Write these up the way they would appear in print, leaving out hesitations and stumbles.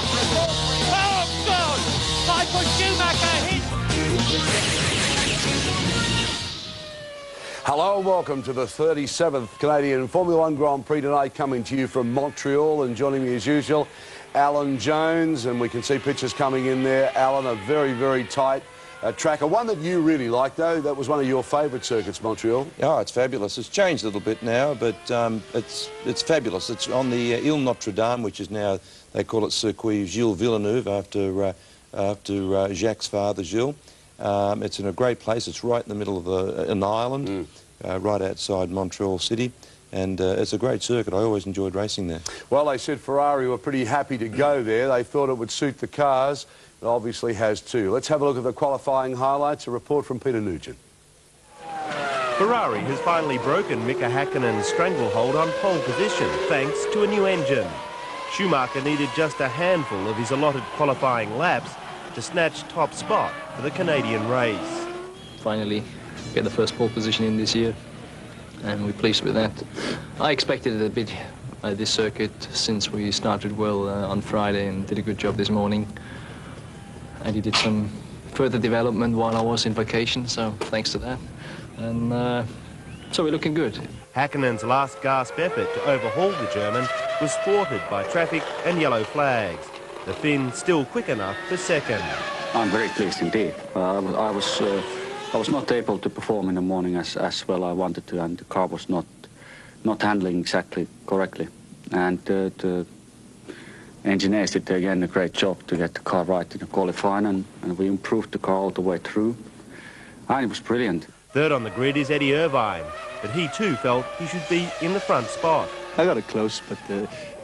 Oh, God! Michael Schumacher hit. Hello and welcome to the 37th Canadian Formula One Grand Prix tonight, coming to you from Montreal, and joining me as usual, Alan Jones, and we can see pictures coming in there. Alan, a very, very tight track. One that you really like, though, that was one of your favourite circuits, Montreal. Oh, it's fabulous. It's changed a little bit now, but it's fabulous. It's on the Ile Notre Dame, which is now, they call it Circuit Gilles Villeneuve, after Jacques' father, Gilles. It's in a great place. It's right in the middle of an island, right outside Montreal City. And it's a great circuit. I always enjoyed racing there. Well, they said Ferrari were pretty happy to go there. They thought it would suit the cars. It obviously has too. Let's have a look at the qualifying highlights. A report from Peter Nugent. Ferrari has finally broken Mika Häkkinen's stranglehold on pole position thanks to a new engine. Schumacher needed just a handful of his allotted qualifying laps to snatch top spot for the Canadian race. Finally get the first pole position in this year, and we're pleased with that. I expected it a bit this circuit since we started well on Friday and did a good job this morning. And he did some further development while I was in vacation, so thanks to that. And so we're looking good. Häkkinen's last gasp effort to overhaul the German was thwarted by traffic and yellow flags. The Finn still quick enough for second. I'm very pleased indeed. I was not able to perform in the morning as well I wanted to, and the car was not handling exactly correctly. And the engineers did again a great job to get the car right in the qualifying, and we improved the car all the way through. And it was brilliant. Third on the grid is Eddie Irvine, but he too felt he should be in the front spot. I got it close, but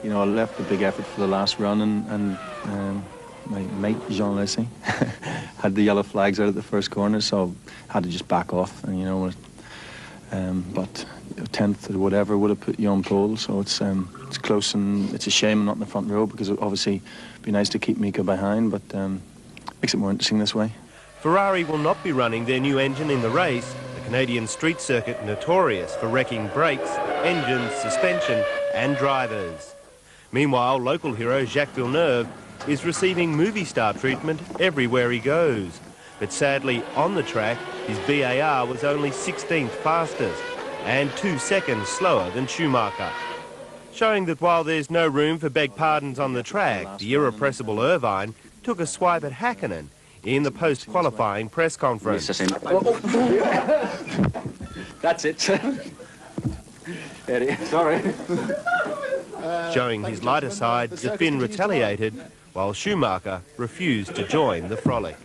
you know, I left a big effort for the last run, and my mate Jean Lessie had the yellow flags out at the first corner, so I had to just back off, and you know, but 10th or whatever would have put you on pole, so it's close, and it's a shame I'm not in the front row, because it obviously be nice to keep Mika behind, but makes it more interesting this way. Ferrari will not be running their new engine in the race, the Canadian street circuit notorious for wrecking brakes, engines, suspension and drivers. Meanwhile, local hero Jacques Villeneuve is receiving movie star treatment everywhere he goes. But sadly, on the track, his BAR was only 16th fastest and 2 seconds slower than Schumacher. Showing that while there's no room for beg pardons on the track, the irrepressible Irvine took a swipe at Häkkinen in the post-qualifying press conference. That's it. Sorry. Showing his lighter side, the Finn retaliated, while Schumacher refused to join the frolic.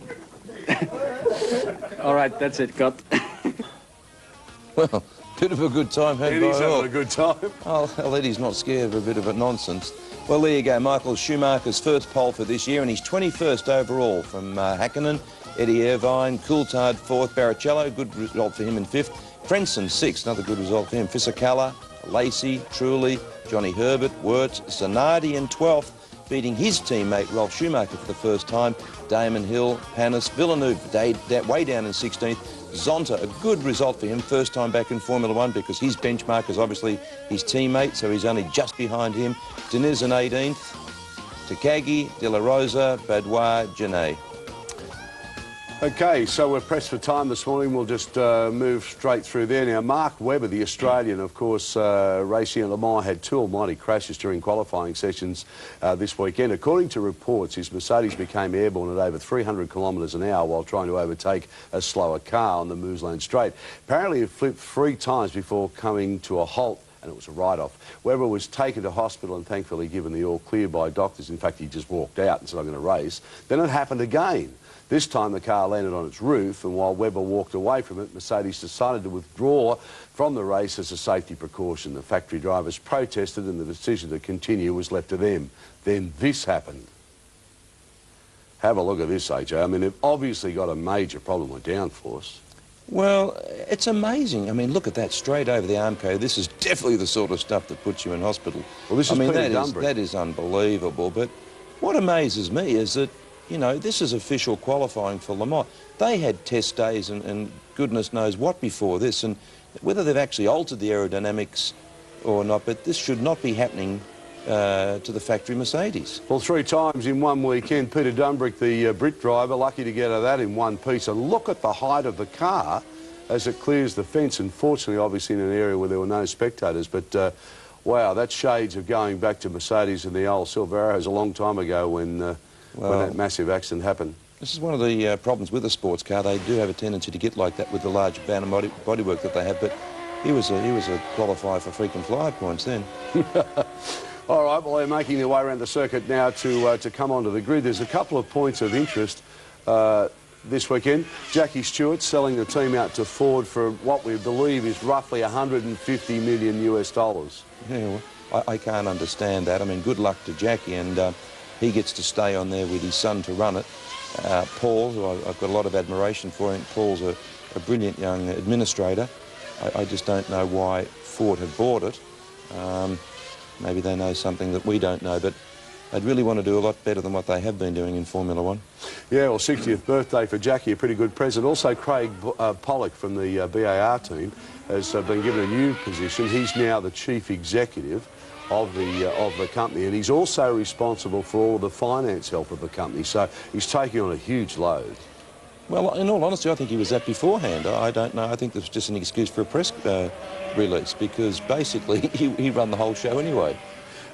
All right, that's it, cut. Well, bit of a good time had Eddie's by all. having a good time. Oh, well, Eddie's not scared of a bit of a nonsense. Well, there you go, Michael Schumacher's first pole for this year, and he's 21st overall from Häkkinen, Eddie Irvine, Coulthard 4th, Barrichello, good result for him in 5th, Frentzen 6th, another good result for him, Fisichella, Lacey, Trulli, Johnny Herbert, Wirtz, Zanardi in 12th, beating his teammate Ralf Schumacher for the first time, Damon Hill, Panis, Villeneuve way down in 16th, Zonta, a good result for him, first time back in Formula One, because his benchmark is obviously his teammate, so he's only just behind him. Diniz in 18th, Takagi, De La Rosa, Badois, Genet. OK, so we're pressed for time this morning. We'll just move straight through there. Now, Mark Webber, the Australian, of course, racing at Le Mans, had 2 almighty crashes during qualifying sessions this weekend. According to reports, his Mercedes became airborne at over 300 kilometres an hour while trying to overtake a slower car on the Mousseline Straight. Apparently, it flipped 3 times before coming to a halt, and it was a write-off. Webber was taken to hospital and thankfully given the all clear by doctors. In fact, he just walked out and said, I'm going to race. Then it happened again. This time the car landed on its roof, and while Webber walked away from it, Mercedes decided to withdraw from the race as a safety precaution. The factory drivers protested, and the decision to continue was left to them. Then this happened. Have a look at this, AJ. I mean, they've obviously got a major problem with downforce. Well, it's amazing. I mean, look at that straight over the armco. This is definitely the sort of stuff that puts you in hospital. Well, this is that is unbelievable. But what amazes me is that, you know, this is official qualifying for Le Mans. They had test days and goodness knows what before this, and whether they've actually altered the aerodynamics or not, but this should not be happening to the factory Mercedes. Well, 3 times in one weekend, Peter Dunbrick, the Brit driver, lucky to get out of that in one piece. And look at the height of the car as it clears the fence. Unfortunately, obviously in an area where there were no spectators. But, wow, that's shades of going back to Mercedes and the old Silveros a long time ago when that massive accident happened. This is one of the problems with a sports car. They do have a tendency to get like that with the large bodywork that they have. But he was a qualifier for frequent flyer points then. All right, well, they're making their way around the circuit now to come onto the grid. There's a couple of points of interest this weekend. Jackie Stewart selling the team out to Ford for what we believe is roughly $150 million US. Yeah, well, I can't understand that. I mean, good luck to Jackie, and he gets to stay on there with his son to run it. Paul, who I've got a lot of admiration for him, Paul's a brilliant young administrator. I just don't know why Ford had bought it. Maybe they know something that we don't know, but they'd really want to do a lot better than what they have been doing in Formula One. Yeah, well, 60th birthday for Jackie, a pretty good present. Also, Craig Pollock from the BAR team has been given a new position. He's now the chief executive of the company, and he's also responsible for all the finance health of the company, so he's taking on a huge load. Well, in all honesty, I think he was that beforehand. I don't know. I think this was just an excuse for a press release, because basically he run the whole show anyway.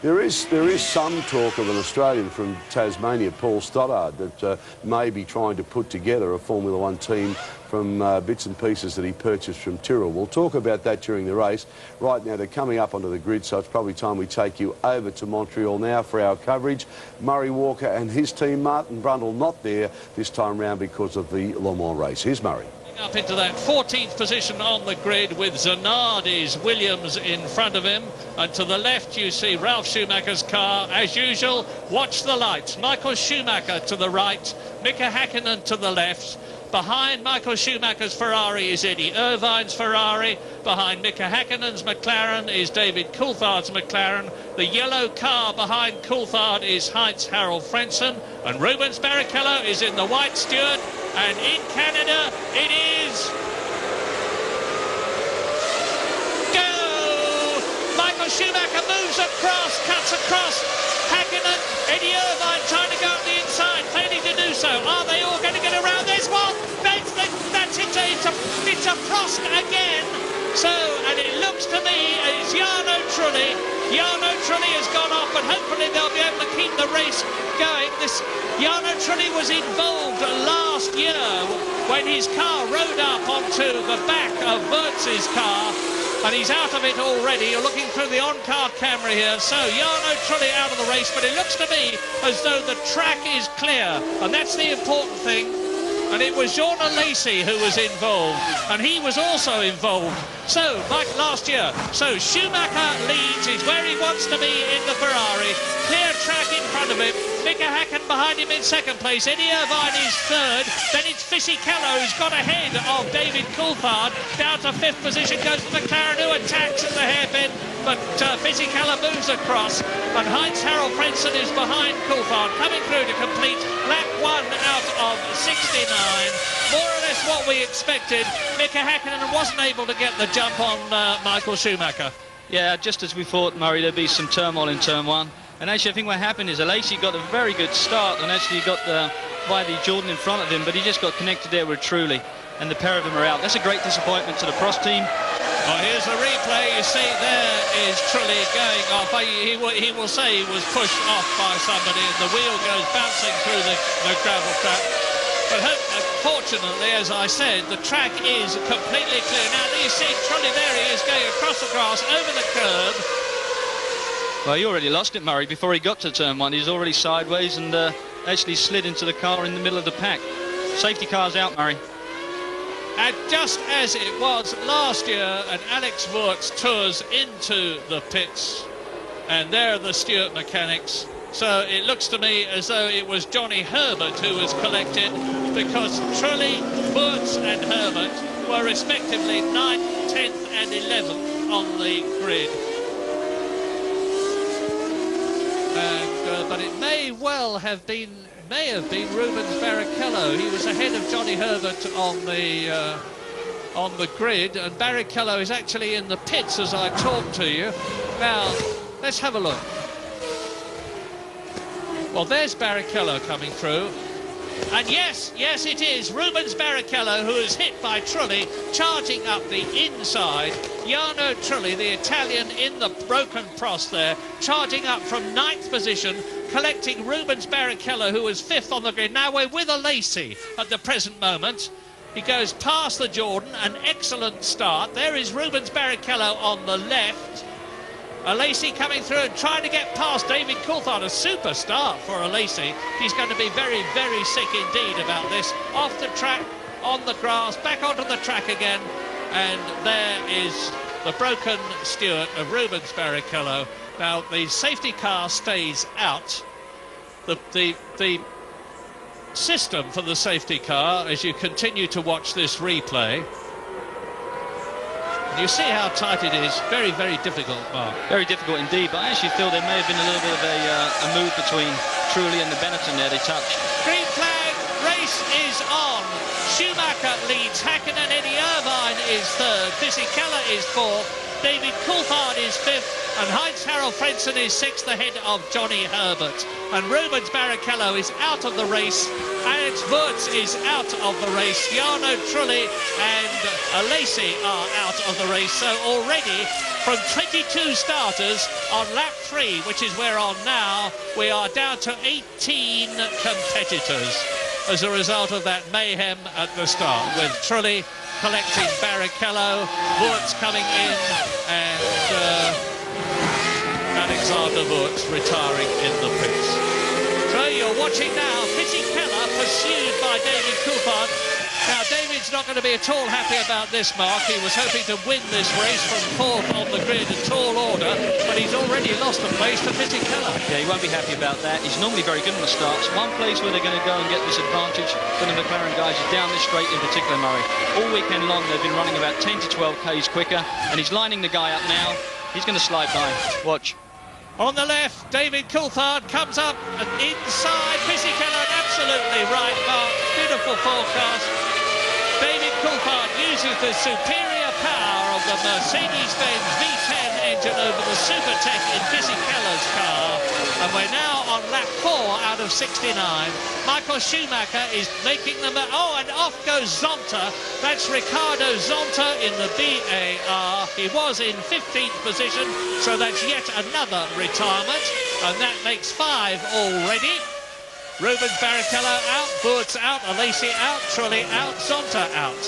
There is some talk of an Australian from Tasmania, Paul Stoddard, that may be trying to put together a Formula One team from bits and pieces that he purchased from Tyrrell. We'll talk about that during the race. Right now, they're coming up onto the grid, so it's probably time we take you over to Montreal now for our coverage. Murray Walker and his team, Martin Brundle, not there this time round because of the Le Mans race. Here's Murray. Up into that 14th position on the grid with Zanardi's Williams in front of him, and to the left you see Ralf Schumacher's car. As usual, watch the lights. Michael Schumacher to the right, Mika Häkkinen to the left. Behind Michael Schumacher's Ferrari is Eddie Irvine's Ferrari. Behind Mika Häkkinen's McLaren is David Coulthard's McLaren. The yellow car behind Coulthard is Heinz-Harald Frentzen. And Rubens Barrichello is in the white Stewart. And in Canada, it is... Go! Michael Schumacher moves across, cuts across. Häkkinen, Eddie Irvine trying to go up the inside, failing to do so. Are they all going to get around this one? That's it. It's a Prost again. So, and it looks to me as Jarno Trulli. Jarno Trulli has gone off, but hopefully they'll be able to keep the race going. Jarno Trulli was involved last year when his car rode up onto the back of Wirtz's car. And he's out of it already. You're looking through the on-card camera here. So Jarno Trulli out of the race, but it looks to me as though the track is clear. And that's the important thing. And it was Jorna Lacey who was involved. And he was also involved. So, like last year. So Schumacher leads. He's where he wants to be in the Ferrari. Clear track in front of him. Mika Häkkinen behind him in second place. Eddie Irvine is third. Then it's Fisichella who's got ahead of David Coulthard. Down to fifth position goes the McLaren, who attacks at the hairpin. But Fisichella moves across. And Heinz-Harald Frentzen is behind Coulthard, coming through to complete lap 1 out of 69. More or less what we expected. Mika Häkkinen wasn't able to get the jump on Michael Schumacher. Yeah, just as we thought, Murray, there'd be some turmoil in turn 1. And actually, I think what happened is Lacey got a very good start and actually got by the Jordan in front of him, but he just got connected there with Trulli, and the pair of them are out. That's a great disappointment to the Prost team. Well, here's the replay. You see, there is Trulli going off. He will say he was pushed off by somebody, and the wheel goes bouncing through the gravel track. But fortunately, as I said, the track is completely clear. Now, you see Trulli there. He is going across the grass, over the curb. Well, he already lost it, Murray. Before he got to turn 1, he's already sideways and actually slid into the car in the middle of the pack. Safety car's out, Murray. And just as it was last year, and Alex Wirtz tours into the pits, and there are the Stewart mechanics. So it looks to me as though it was Johnny Herbert who was collected, because Trulli, Wirtz and Herbert were respectively 9th, 10th and 11th on the grid. But it may have been Rubens Barrichello. He was ahead of Johnny Herbert on the grid, and Barrichello is actually in the pits as I talk to you. Now, let's have a look. Well, there's Barrichello coming through. And yes, it is Rubens Barrichello who is hit by Trulli, charging up the inside. Jarno Trulli, the Italian in the broken cross there, charging up from 9th position, collecting Rubens Barrichello, who was 5th on the grid. Now we're with Alesi at the present moment. He goes past the Jordan, an excellent start. There is Rubens Barrichello on the left. Alesi coming through and trying to get past David Coulthard. A super start for Alesi. He's going to be very, very sick indeed about this. Off the track, on the grass, back onto the track again. And there is the broken Stewart of Rubens Barrichello. Now, the safety car stays out. The system for the safety car, as you continue to watch this replay, you see how tight it is. Very, very difficult, Mark. Very difficult indeed, but I actually feel there may have been a little bit of a move between Trulli and the Benetton there. They touched. Green flag, race is on. Schumacher leads, Hakkinen, Eddie Irvine is 3rd, Fisichella is 4th, David Coulthard is 5th, and Heinz-Harald Frentzen is 6th ahead of Johnny Herbert. And Rubens Barrichello is out of the race, Alex Wurz is out of the race, Jarno Trulli and Alesi are out of the race. So already from 22 starters on lap 3, which is we're on now, we are down to 18 competitors as a result of that mayhem at the start, with Trulli collecting Barrichello, Wurz coming in, and Alexander Wurz retiring in the pits. So you're watching now Fisichella pursued by David Coulthard. Now David's not going to be at all happy about this, Mark. He was hoping to win this race from 4th on the grid in tall order, but he's already lost a place to Fisichella. Yeah, he won't be happy about that. He's normally very good in the starts. One place where they're going to go and get this advantage for the McLaren guys is down this straight in particular, Murray. All weekend long they've been running about 10 to 12 k's quicker, and he's lining the guy up now. He's going to slide by. Watch. On the left, David Coulthard comes up and inside Fisichella, absolutely right, Mark. Beautiful forecast. David Coulthard uses the superior power of the Mercedes-Benz V10 engine over the Supertech in Fisichella's car. And we're now on lap 4 out of 69. Michael Schumacher is making them... Oh, and off goes Zonta. That's Ricardo Zonta in the BAR. He was in 15th position, so that's yet another retirement. And that makes 5 already. Rubens Barrichello out, Wurz out, Alesi out, Trulli out, Zonta out.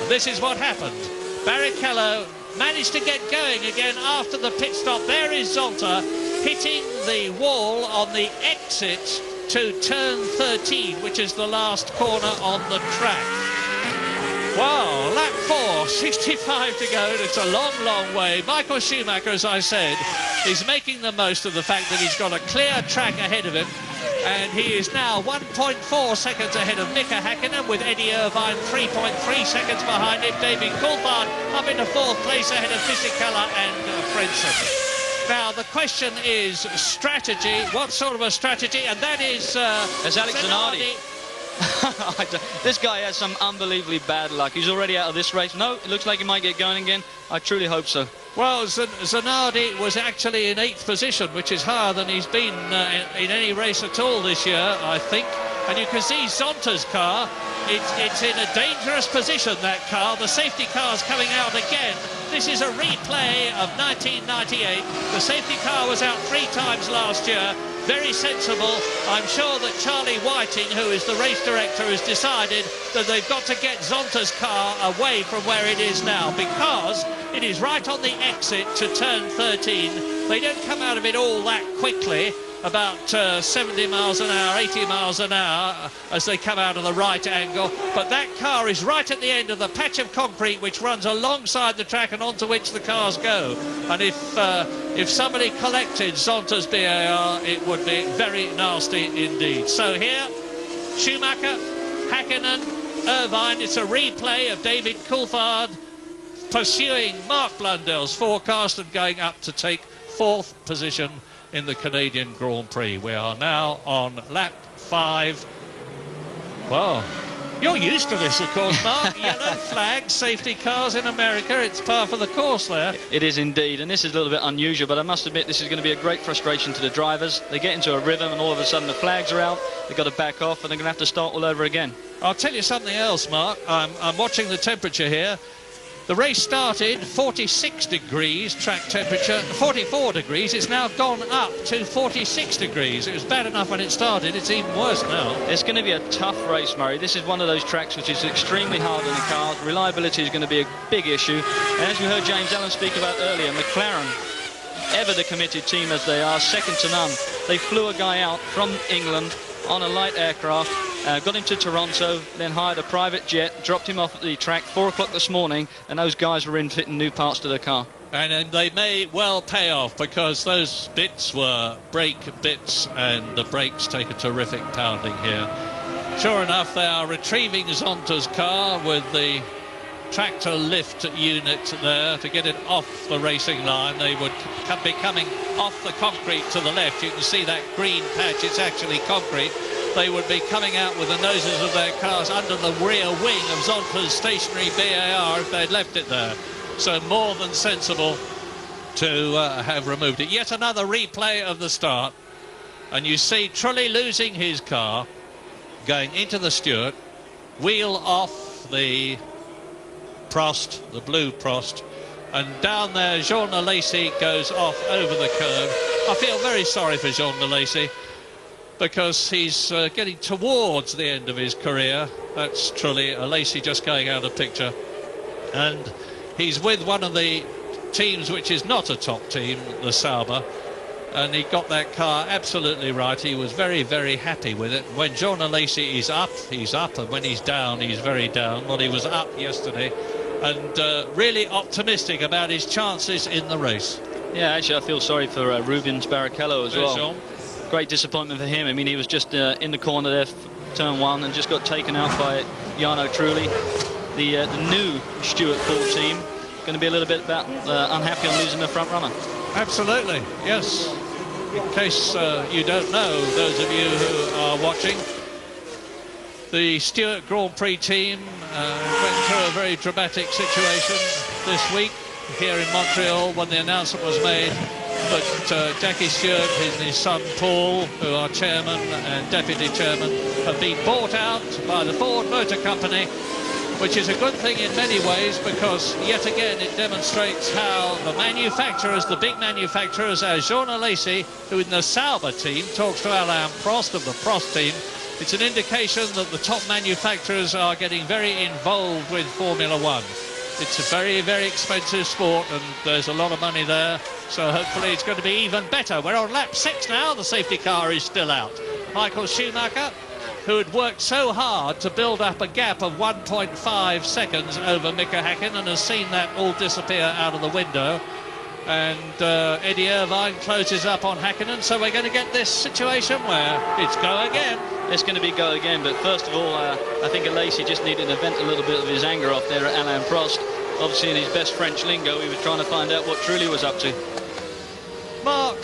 This is what happened. Barrichello managed to get going again after the pit stop. There is Zonta hitting the wall on the exit to turn 13, which is the last corner on the track. Wow, lap 4, 65 to go. It's a long, long way. Michael Schumacher, as I said, is making the most of the fact that he's got a clear track ahead of him. And he is now 1.4 seconds ahead of Mika Hakkinen, with Eddie Irvine 3.3 seconds behind him. David Coulthard up into 4th place ahead of Fisichella and Frentzen. Now, the question is strategy. What sort of a strategy? And that is... As Alex Zanardi. This guy has some unbelievably bad luck. He's already out of this race. No, it looks like he might get going again. I truly hope so. Well, Zanardi was actually in 8th position, which is higher than he's been in any race at all this year, I think. And you can see Zonta's car. It's in a dangerous position, that car. The safety car's coming out again. This is a replay of 1998. The safety car was out 3 times last year. Very sensible. I'm sure that Charlie Whiting, who is the race director, has decided that they've got to get Zonta's car away from where it is now, because it is right on the exit to turn 13. They don't come out of it all that quickly, about 70 miles an hour, 80 miles an hour as they come out of the right angle. But that car is right at the end of the patch of concrete which runs alongside the track and onto which the cars go. And if somebody collected Zonta's BAR, it would be very nasty indeed. So here, Schumacher, Hakkinen, Irvine. It's a replay of David Coulthard pursuing Mark Blundell's forecast and going up to take 4th position in the Canadian Grand Prix. We are now on lap 5. Well, You're used to this, of course, Mark. Yellow flags, safety cars in America. It's par for the course there. It is indeed, and this is a little bit unusual, but I must admit this is going to be a great frustration to the drivers. They get into a rhythm and all of a sudden the flags are out. They've got to back off and they're going to have to start all over again. I'll tell you something else, Mark. I'm watching the temperature here. The race started 46 degrees track temperature, 44 degrees. It's now gone up to 46 degrees. It was bad enough when it started. It's even worse now. It's going to be a tough race, Murray. This is one of those tracks which is extremely hard on the cars. Reliability is going to be a big issue. And as you heard James Allen speak about earlier, McLaren, ever the committed team as they are, second to none. They flew a guy out from England on a light aircraft, got him to Toronto, then hired a private jet, dropped him off at the track 4 o'clock this morning, and those guys were in fitting new parts to the car. And they may well pay off, because those bits were brake bits, and the brakes take a terrific pounding here. Sure enough, they are retrieving Zonta's car with the tractor lift unit there to get it off the racing line. They would be coming off the concrete to the left. You can see that green patch, it's actually concrete. They would be coming out with the noses of their cars under the rear wing of Zonta's stationary BAR if they'd left it there. So more than sensible to have removed it. Yet another replay of the start, and you see Trulli losing his car, going into the Stewart, wheel off the Prost, the blue Prost, and down there Jean Alesi goes off over the curb. I feel very sorry for Jean Alesi, because he's getting towards the end of his career. That's Trulli, Alesi just going out of picture, and he's with one of the teams which is not a top team, the Sauber, and he got that car absolutely right. He was very, very happy with it. When Jean Alesi is up, he's up, and when he's down, he's very down. Well, he was up yesterday, and really optimistic about his chances in the race. Yeah, actually, I feel sorry for Rubens Barrichello as well. Jean. Great disappointment for him. I mean, he was just in the corner there, turn one, and just got taken out by Jarno Trulli. The new Stewart 14 going to be a little bit unhappy on losing the front runner. Absolutely, yes. In case you don't know, those of you who are watching, the Stewart Grand Prix team went through a very dramatic situation this week here in Montreal when the announcement was made that Jackie Stewart and his son Paul, who are chairman and deputy chairman, have been bought out by the Ford Motor Company, which is a good thing in many ways, because yet again it demonstrates how the manufacturers, the big manufacturers, as Jean Alesi, who in the Sauber team talks to Alain Prost of the Prost team, it's an indication that the top manufacturers are getting very involved with Formula One. It's a very, very expensive sport, and there's a lot of money there, so hopefully it's going to be even better. We're on lap 6 now. The safety car is still out. Michael Schumacher, who had worked so hard to build up a gap of 1.5 seconds over Mika Häkkinen, has seen that all disappear out of the window. And Eddie Irvine closes up on Häkkinen, so we're going to get this situation where it's go again. It's going to be go again, but first of all, I think Alesi just needed to vent a little bit of his anger off there at Alain Prost. Obviously, in his best French lingo, he was trying to find out what Trulli was up to. Mark,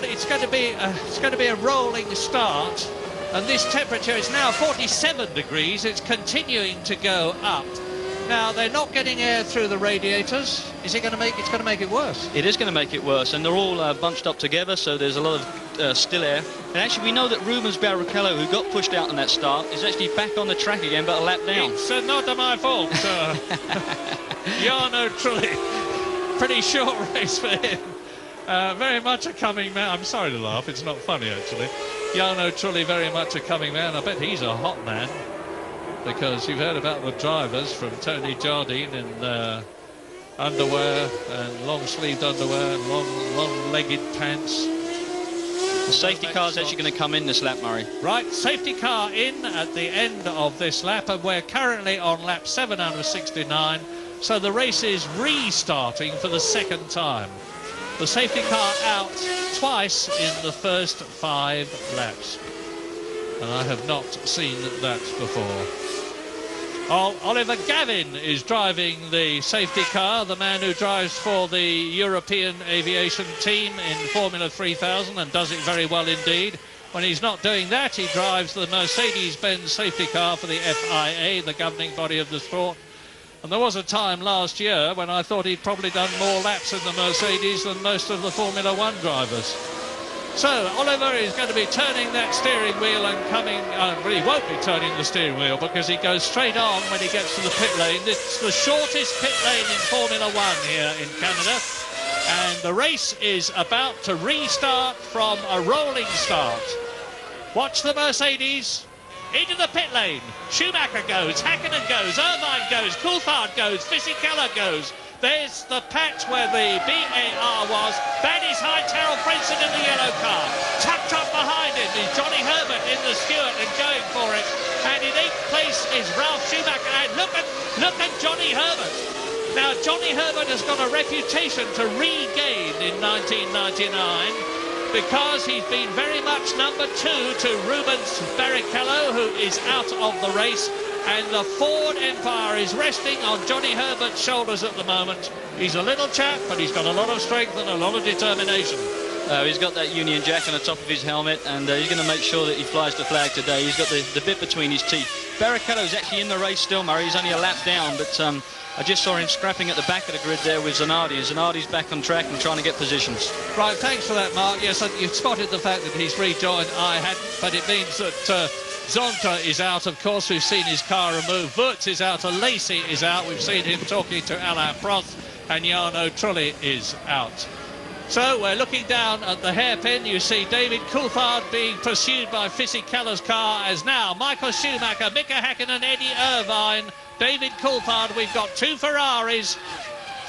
it's going to be a rolling start, and this temperature is now 47 degrees. It's continuing to go up. Now, they're not getting air through the radiators. It's going to make it worse. It is going to make it worse, and they're all bunched up together, so there's a lot of still air. And actually, we know that Rubens Barrichello, who got pushed out in that start, is actually back on the track again, but a lap down. It's not my fault. Jarno Trulli, pretty short race for him. Very much a coming man. I'm sorry to laugh, it's not funny, actually. Jarno Trulli, very much a coming man. I bet he's a hot man, because you've heard about the drivers, from Tony Jardine in underwear and long-sleeved underwear and long-legged pants. The safety car's actually going to come in this lap, Murray. Right, safety car in at the end of this lap, and we're currently on lap 7 out of 69, so the race is restarting for the second time. The safety car out twice in the first 5 laps, and I have not seen that before. Oliver Gavin is driving the safety car, the man who drives for the European aviation team in Formula 3000 and does it very well indeed. When he's not doing that, he drives the Mercedes-Benz safety car for the FIA, the governing body of the sport. And there was a time last year when I thought he'd probably done more laps in the Mercedes than most of the Formula One drivers. So Oliver is going to be turning that steering wheel and coming... well, he won't be turning the steering wheel because he goes straight on when he gets to the pit lane. It's the shortest pit lane in Formula One here in Canada. And the race is about to restart from a rolling start. Watch the Mercedes. Into the pit lane. Schumacher goes, Hakkinen goes, Irvine goes, Coulthard goes, Fisichella goes. There's the patch where the BAR was. That is Hightower Frenson in the yellow car. Tucked up behind him is Johnny Herbert in the Stewart and going for it. And in 8th place is Ralph Schumacher. And look at Johnny Herbert. Now, Johnny Herbert has got a reputation to regain in 1999 because he's been very much number 2 to Rubens Barrichello, who is out of the race. And the Ford Empire is resting on Johnny Herbert's shoulders at the moment. He's a little chap, but he's got a lot of strength and a lot of determination. He's got that Union Jack on the top of his helmet, and he's going to make sure that he flies the flag today. He's got the bit between his teeth. Barrichello's actually in the race still, Murray. He's only a lap down, but I just saw him scrapping at the back of the grid there with Zanardi, and Zanardi's back on track and trying to get positions. Right, thanks for that, Mark. Yes, you've spotted the fact that he's rejoined. I hadn't, but it means that... Zonta is out, of course. We've seen his car removed. Wurtz is out. Lacey is out. We've seen him talking to Alain Prost. And Jarno Trulli is out. So we're looking down at the hairpin. You see David Coulthard being pursued by Fisichella's car as now Michael Schumacher, Mika Hakkinen, Eddie Irvine, David Coulthard. We've got 2 Ferraris,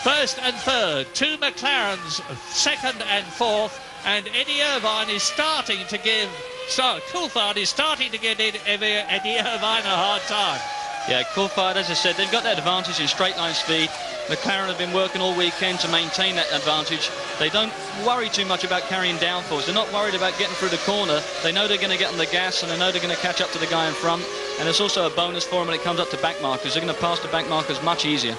1st and 3rd, 2 McLarens, 2nd and 4th. And Eddie Irvine is starting to give... So Coulthard is starting to get Eddie Irvine a hard time. Yeah, Coulthard, as I said, they've got that advantage in straight line speed. McLaren have been working all weekend to maintain that advantage. They don't worry too much about carrying downforce. They're not worried about getting through the corner. They know they're going to get on the gas, and they know they're going to catch up to the guy in front. And it's also a bonus for them when it comes up to back markers. They're going to pass the back markers much easier.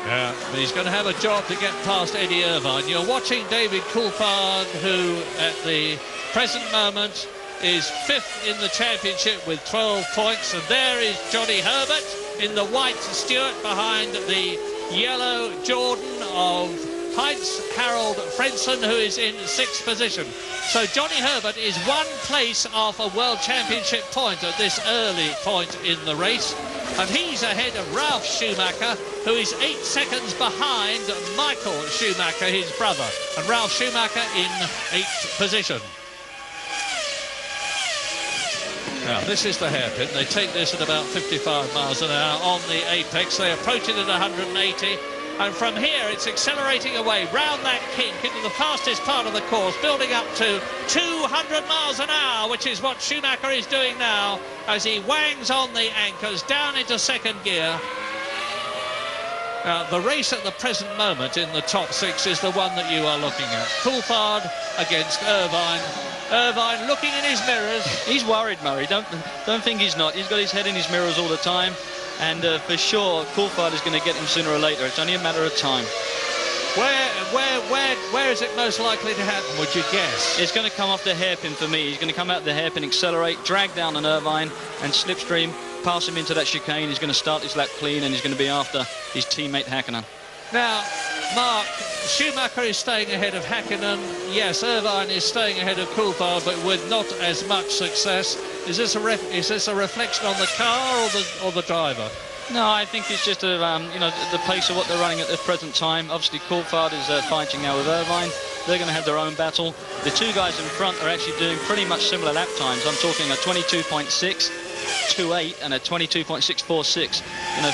Yeah, but he's going to have a job to get past Eddie Irvine. You're watching David Coulthard, who at the present moment is 5th in the championship with 12 points. And there is Johnny Herbert in the white Stewart behind the yellow Jordan of Heinz Harald Frenson, who is in 6th position. So Johnny Herbert is 1 place off a World Championship point at this early point in the race. And he's ahead of Ralph Schumacher, who is 8 seconds behind Michael Schumacher, his brother. And Ralph Schumacher in 8th position. Now, this is the hairpin. They take this at about 55 miles an hour on the apex. They approach it at 180. And from here, it's accelerating away round that kink into the fastest part of the course, building up to 200 miles an hour, which is what Schumacher is doing now as he wangs on the anchors down into 2nd gear. Now, the race at the present moment in the top 6 is the one that you are looking at. Coulthard against Irvine. Irvine looking in his mirrors. He's worried, Murray. Don't think he's not. He's got his head in his mirrors all the time. And for sure, Coulthard is going to get him sooner or later. It's only a matter of time. Where is it most likely to happen, would you guess? It's going to come off the hairpin for me. He's going to come out the hairpin, accelerate, drag down on Irvine, and slipstream, pass him into that chicane. He's going to start his lap clean, and he's going to be after his teammate Hakkinen. Now, Mark, Schumacher is staying ahead of Hakkinen. Yes, Irvine is staying ahead of Coulthard, but with not as much success. Is this a reflection on the car or the driver? No, I think it's just the pace of what they're running at the present time. Obviously, Coulthard is fighting now with Irvine. They're going to have their own battle. The 2 guys in front are actually doing pretty much similar lap times. I'm talking a 22.628 and a 22.646.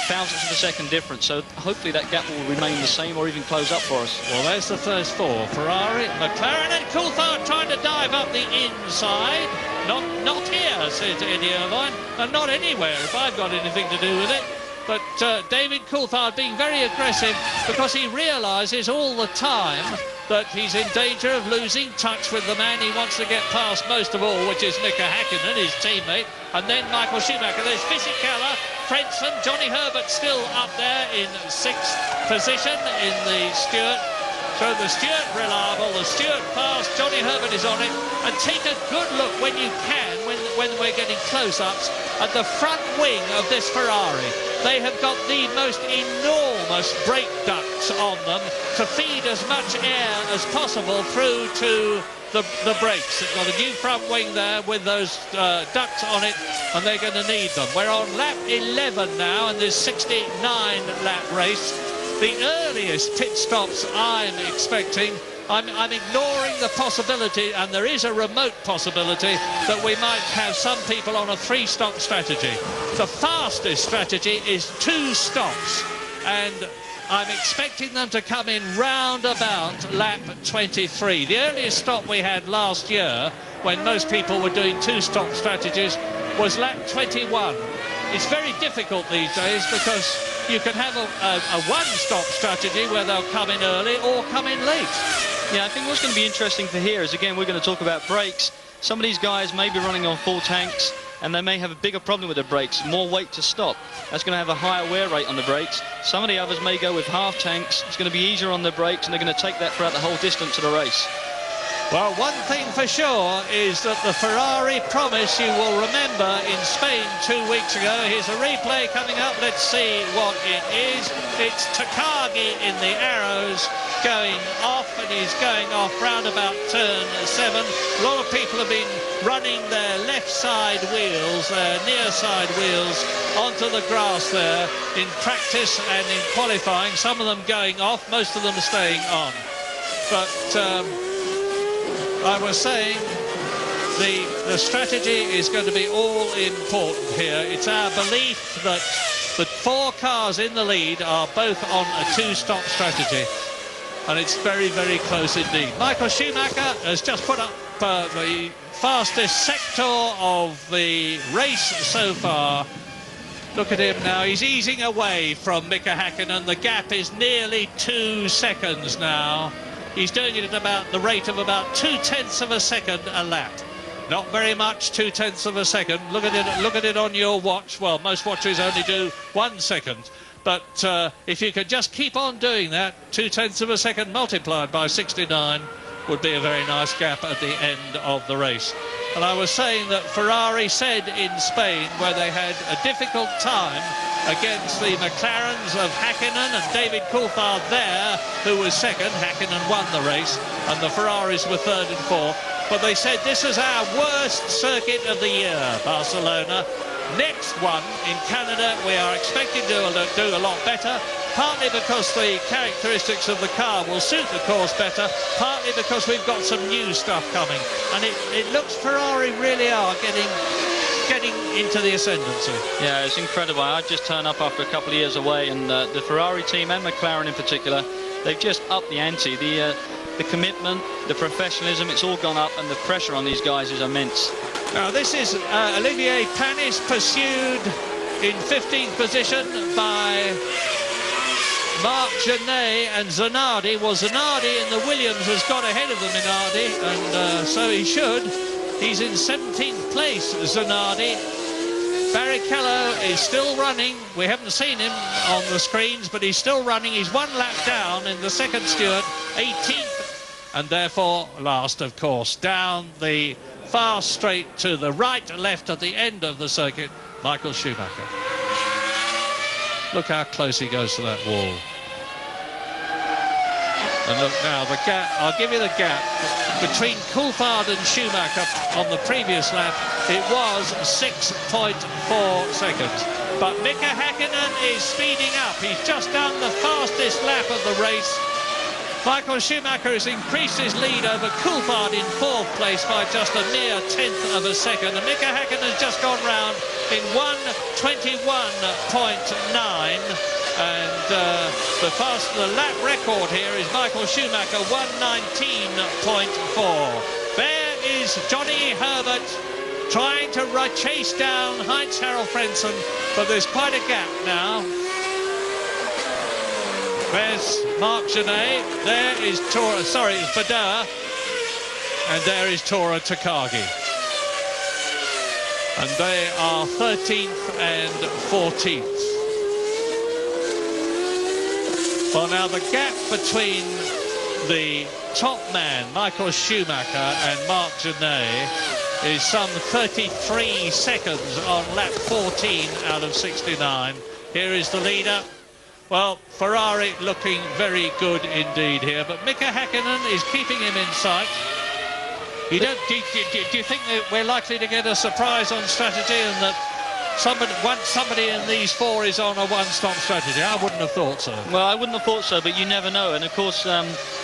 Thousandths of a second difference. So hopefully that gap will remain the same or even close up for us. Well, there's the first 4. Ferrari, McLaren and Coulthard trying to dive up the inside. Not here, says Eddie Irvine, and not anywhere if I've got anything to do with it. But David Coulthard being very aggressive because he realises all the time that he's in danger of losing touch with the man he wants to get past most of all, which is Mika Hakkinen, his teammate, and then Michael Schumacher. There's Fisichella, Frenson, Johnny Herbert still up there in 6th position in the Stewart. So the Stewart reliable, the Stewart fast, Johnny Herbert is on it. And take a good look when you can, when we're getting close-ups, at the front wing of this Ferrari. They have got the most enormous brake ducts on them to feed as much air as possible through to the brakes. They've got a new front wing there with those ducts on it, and they're going to need them. We're on lap 11 now, and there's 69-lap race. The earliest pit stops I'm expecting, I'm ignoring the possibility, and there is a remote possibility, that we might have some people on a 3-stop strategy. The fastest strategy is 2 stops, and I'm expecting them to come in round about lap 23. The earliest stop we had last year, when most people were doing 2-stop strategies, was lap 21. It's very difficult these days because you can have a 1-stop strategy where they'll come in early or come in late. Yeah, I think what's going to be interesting to hear is, again, we're going to talk about brakes. Some of these guys may be running on full tanks, and they may have a bigger problem with the brakes, more weight to stop. That's going to have a higher wear rate on the brakes. Some of the others may go with half tanks. It's going to be easier on the brakes, and they're going to take that throughout the whole distance of the race. Well, one thing for sure is that the Ferrari promise, you will remember, in Spain 2 weeks ago. Here's a replay coming up. Let's see what it is. It's Takagi in the arrows going off, and he's going off round about turn 7. A lot of people have been running their left side wheels, their near side wheels, onto the grass there in practice and in qualifying. Some of them going off, most of them staying on. But I was saying the strategy is going to be all important here. It's our belief that the 4 cars in the lead are both on a 2-stop strategy, and it's very, very close indeed. Michael Schumacher has just put up the fastest sector of the race so far. Look at him now. He's easing away from Mika Häkkinen. The gap is nearly 2 seconds now. He's doing it at about the rate of about 0.2 of a second a lap. Not very much, 0.2 of a second. Look at it on your watch. Well, most watches only do 1 second. But if you could just keep on doing that, 0.2 of a second multiplied by 69 would be a very nice gap at the end of the race. And I was saying that Ferrari said in Spain, where they had a difficult time against the McLarens of Häkkinen and David Coulthard there, who was second. Häkkinen won the race, and the Ferraris were 3rd and 4th. But they said this is our worst circuit of the year, Barcelona. Next one in Canada, we are expecting to do a lot better, partly because the characteristics of the car will suit the course better, partly because we've got some new stuff coming. And it looks Ferrari really are getting into the ascendancy. Yeah, it's incredible. I just turned up after a couple of years away, and the Ferrari team and McLaren in particular, they've just upped the ante. The commitment, the professionalism, it's all gone up, and the pressure on these guys is immense. Now this is Olivier Panis, pursued in 15th position by Marc Genet and Zanardi. Well, Zanardi in the Williams has got ahead of the Minardi, and so he should. He's in 17th place, Zanardi. Barrichello is still running. We haven't seen him on the screens, but he's still running. He's 1 lap down in the second Stewart, 18th, and therefore last, of course. Down the fast straight to the right, left at the end of the circuit, Michael Schumacher. Look how close he goes to that wall. And look now, the gap, I'll give you the gap between Coulthard and Schumacher on the previous lap. It was 6.4 seconds. But Mika Häkkinen is speeding up. He's just done the fastest lap of the race. Michael Schumacher has increased his lead over Coulthard in 4th place by just a mere 1/10 of a second. And Mika Häkkinen has just gone round in 1:21.9. And the lap record here is Michael Schumacher, 1:19.4. There is Johnny Herbert trying to chase down Heinz-Harald Frentzen, but there's quite a gap now. There's Marc Genet, there is Fedor, and there is Tora Takagi. And they are 13th and 14th. Well, now the gap between the top man, Michael Schumacher, and Marc Genet, is some 33 seconds on lap 14 out of 69. Here is the leader. Well, Ferrari looking very good indeed here, but Mika Häkkinen is keeping him in sight. Do you think that we're likely to get a surprise on strategy, and that once somebody in these four is on a one-stop strategy? I wouldn't have thought so. Well, I wouldn't have thought so, but you never know. And of course,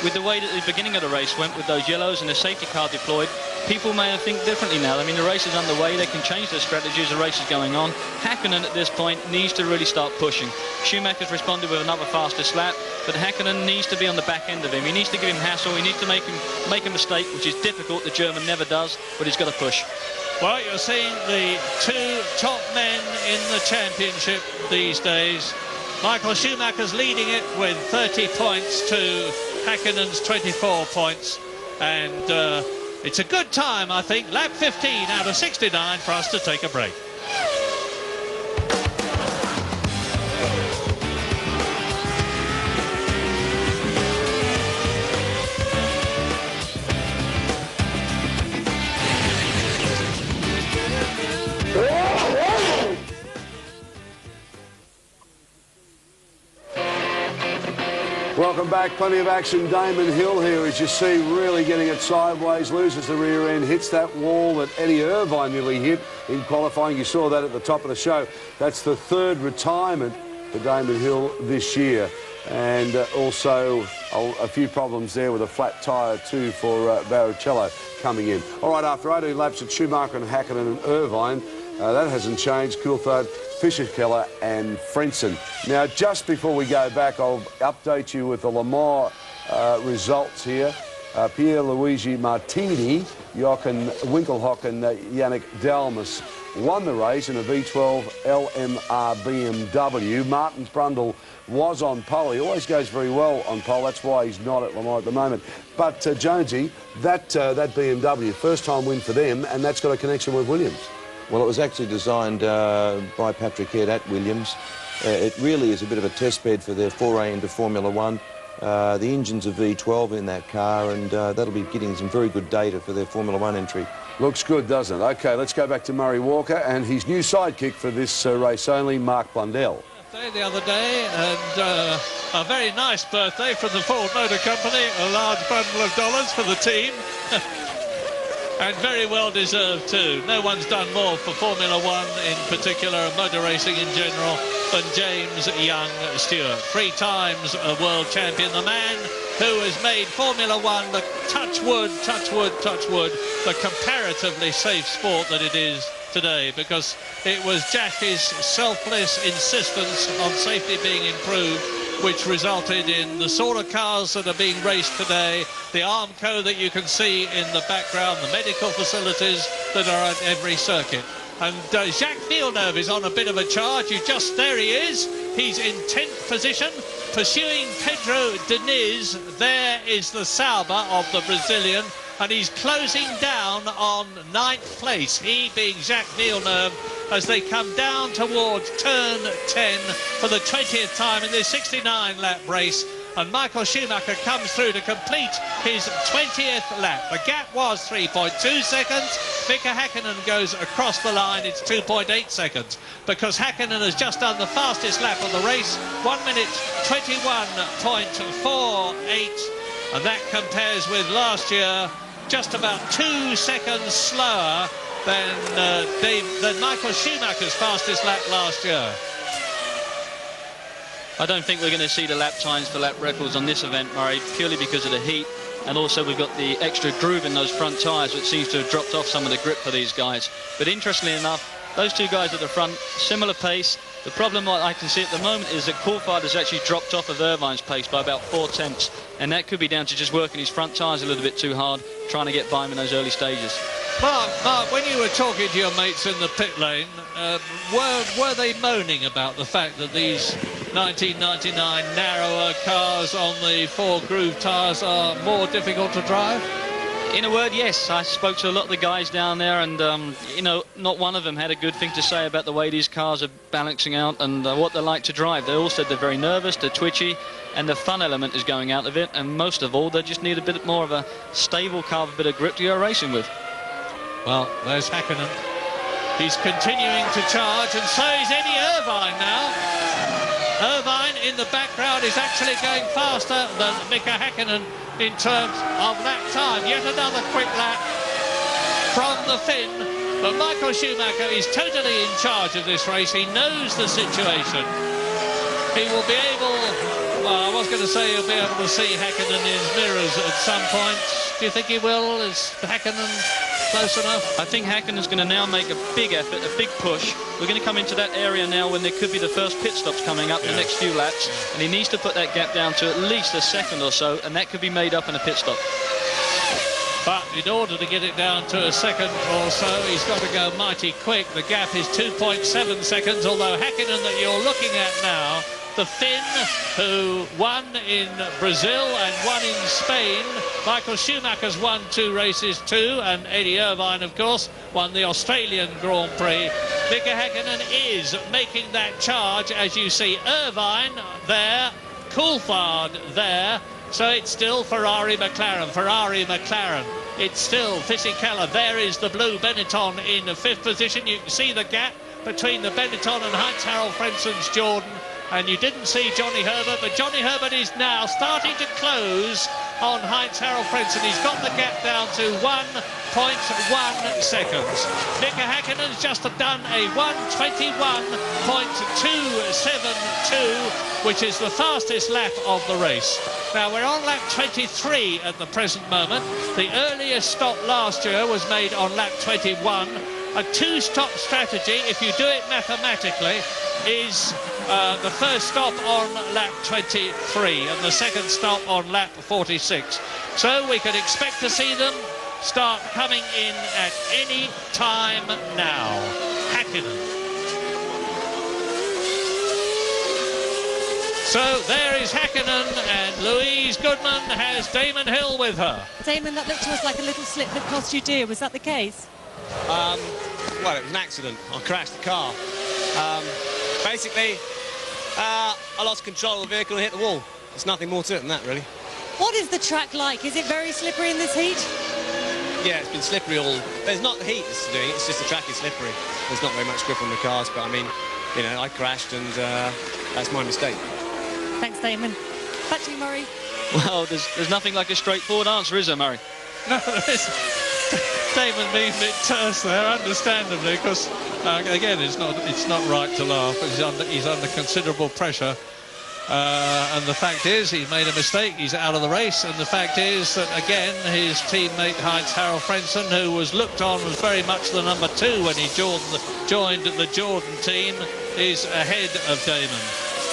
with the way that the beginning of the race went, with those yellows and the safety car deployed, people may think differently now. I mean, the race is underway. They can change their strategy as the race is going on. Häkkinen at this point needs to really start pushing. Schumacher's responded with another fastest lap, but Häkkinen needs to be on the back end of him. He needs to give him hassle. He needs to make a mistake, which is difficult. The German never does, but he's got to push. Well, you're seeing the two top men in the championship these days. Michael Schumacher's leading it with 30 points to Häkkinen's 24 points. And it's a good time, I think, lap 15 out of 69 for us to take a break. Welcome back. Plenty of action. Damon Hill here, as you see, really getting it sideways, loses the rear end, hits that wall that Eddie Irvine nearly hit in qualifying. You saw that at the top of the show. That's the third retirement for Damon Hill this year. And also a few problems there with a flat tyre too for Barrichello coming in. All right, after 18 laps at Schumacher and Häkkinen and Irvine, that hasn't changed. Coulthard, Fischer-Keller and Frentzen. Now, just before we go back, I'll update you with the Le Mans results here. Pierluigi Martini, Jochen Winkelhock and Yannick Dalmas won the race in a V12 LMR BMW. Martin Brundle was on pole. He always goes very well on pole. That's why he's not at Le Mans at the moment. But Jonesy, that BMW, first time win for them, and that's got a connection with Williams. Well, it was actually designed by Patrick Head at Williams. It really is a bit of a test bed for their foray into Formula One. The engine's a V12 in that car, and that'll be getting some very good data for their Formula One entry. Looks good, doesn't it? OK, let's go back to Murray Walker and his new sidekick for this race only, Mark Blundell. The other day, and a very nice birthday from the Ford Motor Company, a large bundle of dollars for the team. And very well deserved too. No one's done more for Formula One in particular, and motor racing in general, than James Young Stewart. 3 times a world champion, the man who has made Formula One the touch wood, the comparatively safe sport that it is today, because it was Jackie's selfless insistence on safety being improved which resulted in the sort of cars that are being raced today, the Armco that you can see in the background, the medical facilities that are at every circuit. And Jacques Villeneuve is on a bit of a charge. There he is. He's in 10th position, pursuing Pedro Diniz. There is the Sauber of the Brazilian, and he's closing down on 9th place, he being Jacques Villeneuve, as they come down towards turn 10 for the 20th time in this 69-lap race. And Michael Schumacher comes through to complete his 20th lap. The gap was 3.2 seconds. Mika Häkkinen goes across the line. It's 2.8 seconds, because Häkkinen has just done the fastest lap of the race, 1 minute 21.48, and that compares with last year, just about 2 seconds slower than Michael Schumacher's fastest lap last year. I don't think we're going to see the lap times for lap records on this event, Murray, purely because of the heat, and also we've got the extra groove in those front tyres, which seems to have dropped off some of the grip for these guys. But interestingly enough, those two guys at the front, similar pace. The problem I can see at the moment is that Coulthard has actually dropped off of Irvine's pace by about 4 tenths, and that could be down to just working his front tyres a little bit too hard, trying to get by him in those early stages. Mark, when you were talking to your mates in the pit lane, were they moaning about the fact that these 1999 narrower cars on the 4 groove tyres are more difficult to drive? In a word, yes. I spoke to a lot of the guys down there, and you know, not one of them had a good thing to say about the way these cars are balancing out and what they like to drive. They all said they're very nervous, they're twitchy, and the fun element is going out of it. And most of all, they just need a bit more of a stable car with a bit of grip to go racing with. Well, there's Hakkinen. He's continuing to charge, and so is Eddie Irvine now. Irvine in the background is actually going faster than Mika Hakkinen in terms of lap time. Yet another quick lap from the Finn. But Michael Schumacher is totally in charge of this race. He knows the situation. He will be able, well, I was going to say he'll be able to see Hakkinen in his mirrors at some point. Do you think he will? Is Hakkinen close enough? I think Hakkinen's going to now make a big effort, a big push. We're going to come into that area now when there could be the first pit stops coming up in the next few laps, and he needs to put that gap down to at least a second or so, and that could be made up in a pit stop. But in order to get it down to a second or so, he's got to go mighty quick. The gap is 2.7 seconds, although Hakkinen that you're looking at now, the Finn who won in Brazil and won in Spain. Michael Schumacher's won 2 races too, and Eddie Irvine, of course, won the Australian Grand Prix. Mika Hakkinen is making that charge, as you see. Irvine there, Coulthard there. So it's still Ferrari McLaren. It's still Fisichella. There is the blue Benetton in the 5th position. You can see the gap between the Benetton and Heinz-Harald Frenzen's Jordan. And you didn't see Johnny Herbert, but Johnny Herbert is now starting to close on Heinz-Harald Frenzen. He's got the gap down to 1.1 seconds. Mika Hakkinen's just done a 1:21.272, which is the fastest lap of the race. Now, we're on lap 23 at the present moment. The earliest stop last year was made on lap 21. A 2-stop strategy, if you do it mathematically, is the first stop on lap 23 and the second stop on lap 46. So we can expect to see them start coming in at any time now. Hakkinen. So there is Hakkinen, and Louise Goodman has Damon Hill with her. Damon, that looked to us like a little slip that cost you dear. Was that the case? Well, it was an accident. I crashed the car. Basically, I lost control of the vehicle and hit the wall. There's nothing more to it than that, really. What is the track like? Is it very slippery in this heat? Yeah, it's been slippery all... There's not the heat that's doing it, it's just the track is slippery. There's not very much grip on the cars, but I mean, you know, I crashed and that's my mistake. Thanks, Damon. Back to you, Murray. Well, there's nothing like a straightforward answer, is there, Murray? No, there isn't. Damon being a bit terse there, understandably, because again, it's not right to laugh. He's under considerable pressure, and the fact is he's made a mistake. He's out of the race, and the fact is that again his teammate Heinz-Harald Frenzen, who was looked on as very much the number 2 when he joined the Jordan team, is ahead of Damon.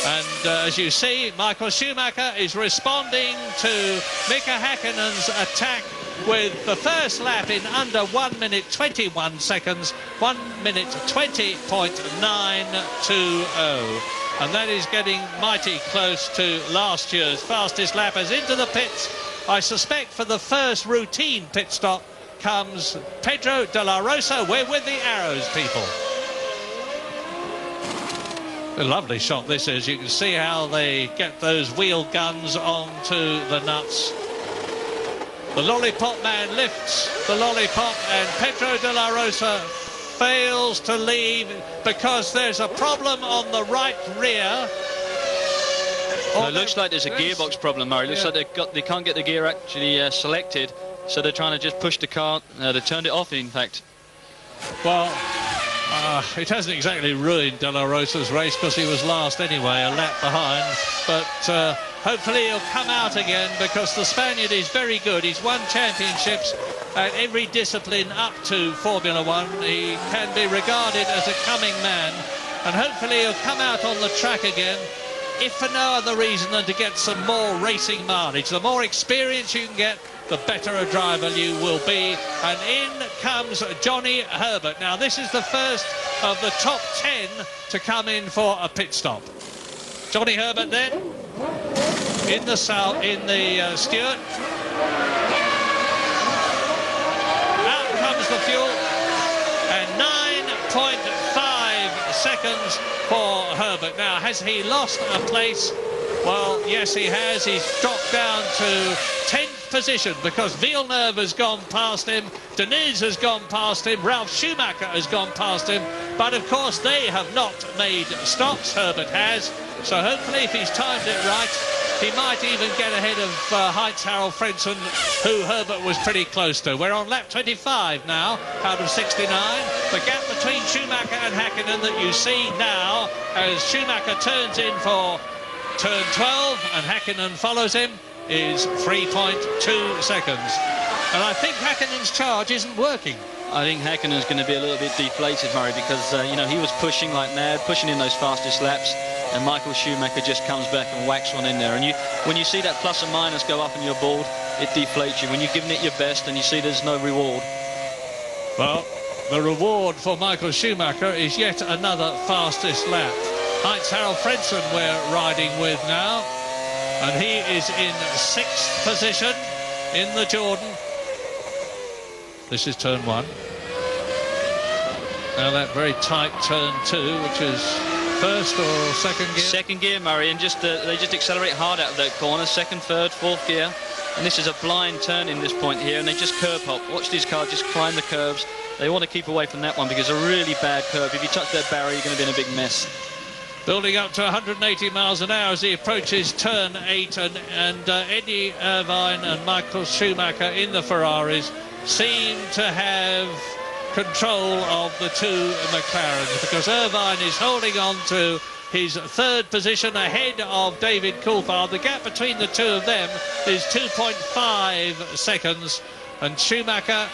And as you see, Michael Schumacher is responding to Mika Hakkinen's attack with the first lap in under 1 minute 21 seconds, 1 minute 20.920. And that is getting mighty close to last year's fastest lap. As into the pits, I suspect for the first routine pit stop comes Pedro de la Rosa. We're with the arrows, people. A lovely shot this is. You can see how they get those wheel guns onto the nuts. The lollipop man lifts the lollipop, and Pedro de la Rosa fails to leave because there's a problem on the right rear. Well, it looks like there's a gearbox problem, Murray. It looks like they can't get the gear actually selected, so they're trying to just push the car. They turned it off, in fact. Well, it hasn't exactly ruined De La Rosa's race because he was last anyway, a lap behind. But hopefully he'll come out again because the Spaniard is very good. He's won championships at every discipline up to Formula One. He can be regarded as a coming man. And hopefully he'll come out on the track again, if for no other reason than to get some more racing mileage. The more experience you can get, the better a driver you will be. And in comes Johnny Herbert. Now, this is the first of the top 10 to come in for a pit stop. Johnny Herbert then in the Stewart. 9.5 seconds for Herbert. Now, has he lost a place? Well, yes, he has. He's dropped down to 10th position because Villeneuve has gone past him, Deniz has gone past him, Ralf Schumacher has gone past him, but of course they have not made stops. Herbert has, so hopefully if he's timed it right, he might even get ahead of Heinz-Harald Frentzen, who Herbert was pretty close to. We're on lap 25 now, out of 69. The gap between Schumacher and Häkkinen that you see now as Schumacher turns in for turn 12 and Häkkinen follows him is 3.2 seconds. And I think Häkkinen's charge isn't working. I think Häkkinen's going to be a little bit deflated, Murray, because, you know, he was pushing like mad, pushing in those fastest laps, and Michael Schumacher just comes back and whacks one in there. And when you see that plus and minus go up on your board, it deflates you. When you're giving it your best and you see there's no reward. Well, the reward for Michael Schumacher is yet another fastest lap. Heinz-Harald Frentzen we're riding with now, and he is in 6th position in the Jordan. This is turn 1. Now that very tight turn 2, which is first or second gear? Second gear, Murray, and they just accelerate hard out of that corner. Second, third, fourth gear. And this is a blind turn in this point here, and they just curb hop. Watch these cars just climb the curves. They want to keep away from that one because it's a really bad curve. If you touch that barrier, you're going to be in a big mess. Building up to 180 miles an hour as he approaches turn 8, and Eddie Irvine and Michael Schumacher in the Ferraris seem to have control of the two McLarens, because Irvine is holding on to his 3rd position ahead of David Coulthard. The gap between the two of them is 2.5 seconds, and Schumacher,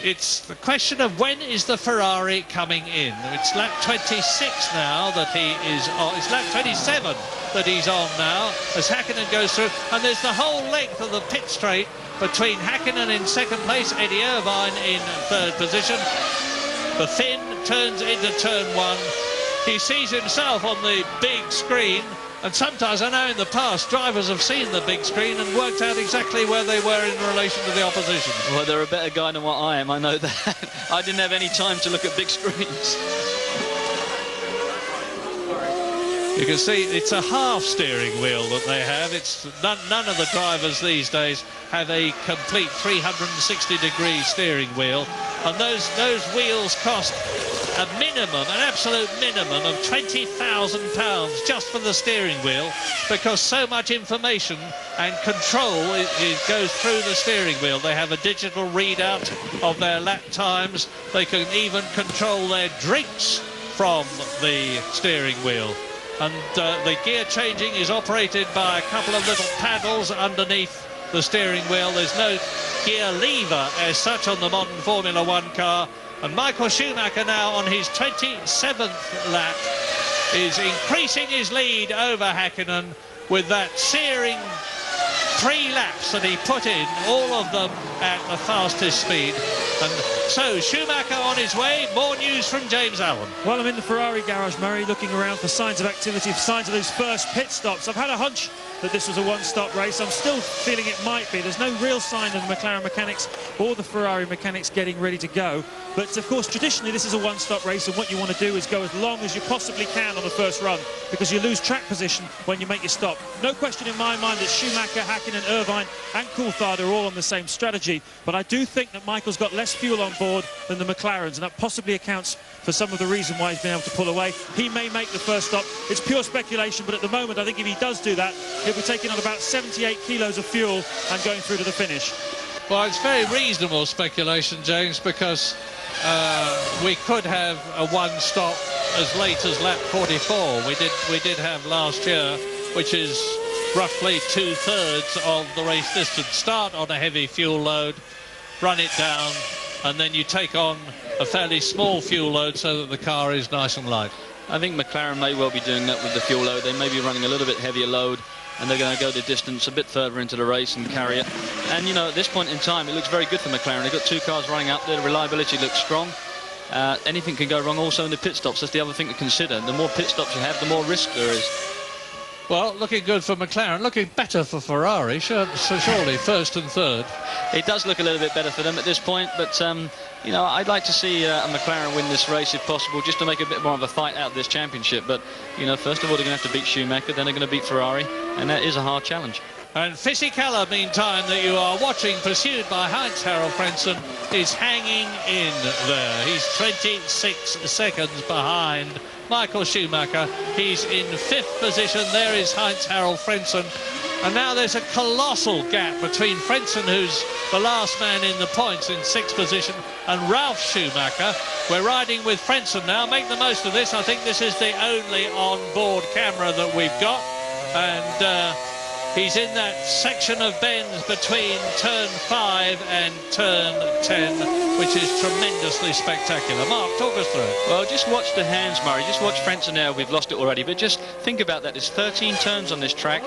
it's the question of when is the Ferrari coming in. It's lap 26 now that he is on. It's lap 27 that he's on now as Häkkinen goes through, and there's the whole length of the pit straight between Häkkinen in 2nd place, Eddie Irvine in 3rd position. The Finn turns into turn 1. He sees himself on the big screen, and sometimes, I know in the past, drivers have seen the big screen and worked out exactly where they were in relation to the opposition. Well, they're a better guy than what I am, I know that. I didn't have any time to look at big screens. You can see it's a half steering wheel that they have. It's none of the drivers these days have a complete 360-degree steering wheel, and those wheels cost a minimum, an absolute minimum of £20,000 just for the steering wheel, because so much information and control it goes through the steering wheel. They have a digital readout of their lap times. They can even control their drinks from the steering wheel. And the gear changing is operated by a couple of little paddles underneath the steering wheel. There's no gear lever as such on the modern Formula 1 car. And Michael Schumacher now on his 27th lap is increasing his lead over Häkkinen with that searing 3 laps that he put in, all of them at the fastest speed. And so Schumacher on his way. More news from James Allen. Well, I'm in the Ferrari garage, Murray, looking around for signs of activity, signs of those first pit stops. I've had a hunch that this was a one-stop race. I'm still feeling it might be. There's no real sign of the McLaren mechanics or the Ferrari mechanics getting ready to go. But, of course, traditionally, this is a one-stop race, and what you want to do is go as long as you possibly can on the first run, because you lose track position when you make your stop. No question in my mind that Schumacher, Häkkinen, Irvine and Coulthard are all on the same strategy, but I do think that Michael's got less fuel on board than the McLarens, and that possibly accounts for some of the reason why he's been able to pull away. He may make the first stop. It's pure speculation, but at the moment, I think if he does do that, he'll be taking on about 78 kilos of fuel and going through to the finish. Well, it's very reasonable speculation, James, because we could have a one-stop as late as lap 44. We did have last year, which is roughly 2/3 of the race distance. Start on a heavy fuel load, run it down, and then you take on a fairly small fuel load so that the car is nice and light. I think McLaren may well be doing that with the fuel load. They may be running a little bit heavier load, and they're going to go the distance a bit further into the race and carry it. And, you know, at this point in time, it looks very good for McLaren. They've got 2 cars running up there. The reliability looks strong. Anything can go wrong also in the pit stops. That's the other thing to consider. The more pit stops you have, the more risk there is. Well, looking good for McLaren, looking better for Ferrari, surely first and third. It does look a little bit better for them at this point, but, you know, I'd like to see a McLaren win this race if possible, just to make a bit more of a fight out of this championship. But, you know, first of all, they're going to have to beat Schumacher, then they're going to beat Ferrari, and that is a hard challenge. And Fisichella, meantime, that you are watching, pursued by Heinz-Harald Frentzen, is hanging in there. He's 26 seconds behind Michael Schumacher. He's in 5th position. There is Heinz-Harald Frentzen. And now there's a colossal gap between Frentzen, who's the last man in the points, in 6th position, and Ralf Schumacher. We're riding with Frentzen now. Make the most of this. I think this is the only on-board camera that we've got. And he's in that section of bends between turn 5 and turn 10, which is tremendously spectacular. Mark, talk us through it. Well, just watch the hands, Murray. Just watch Frentzen now. We've lost it already. But just think about that. There's 13 turns on this track.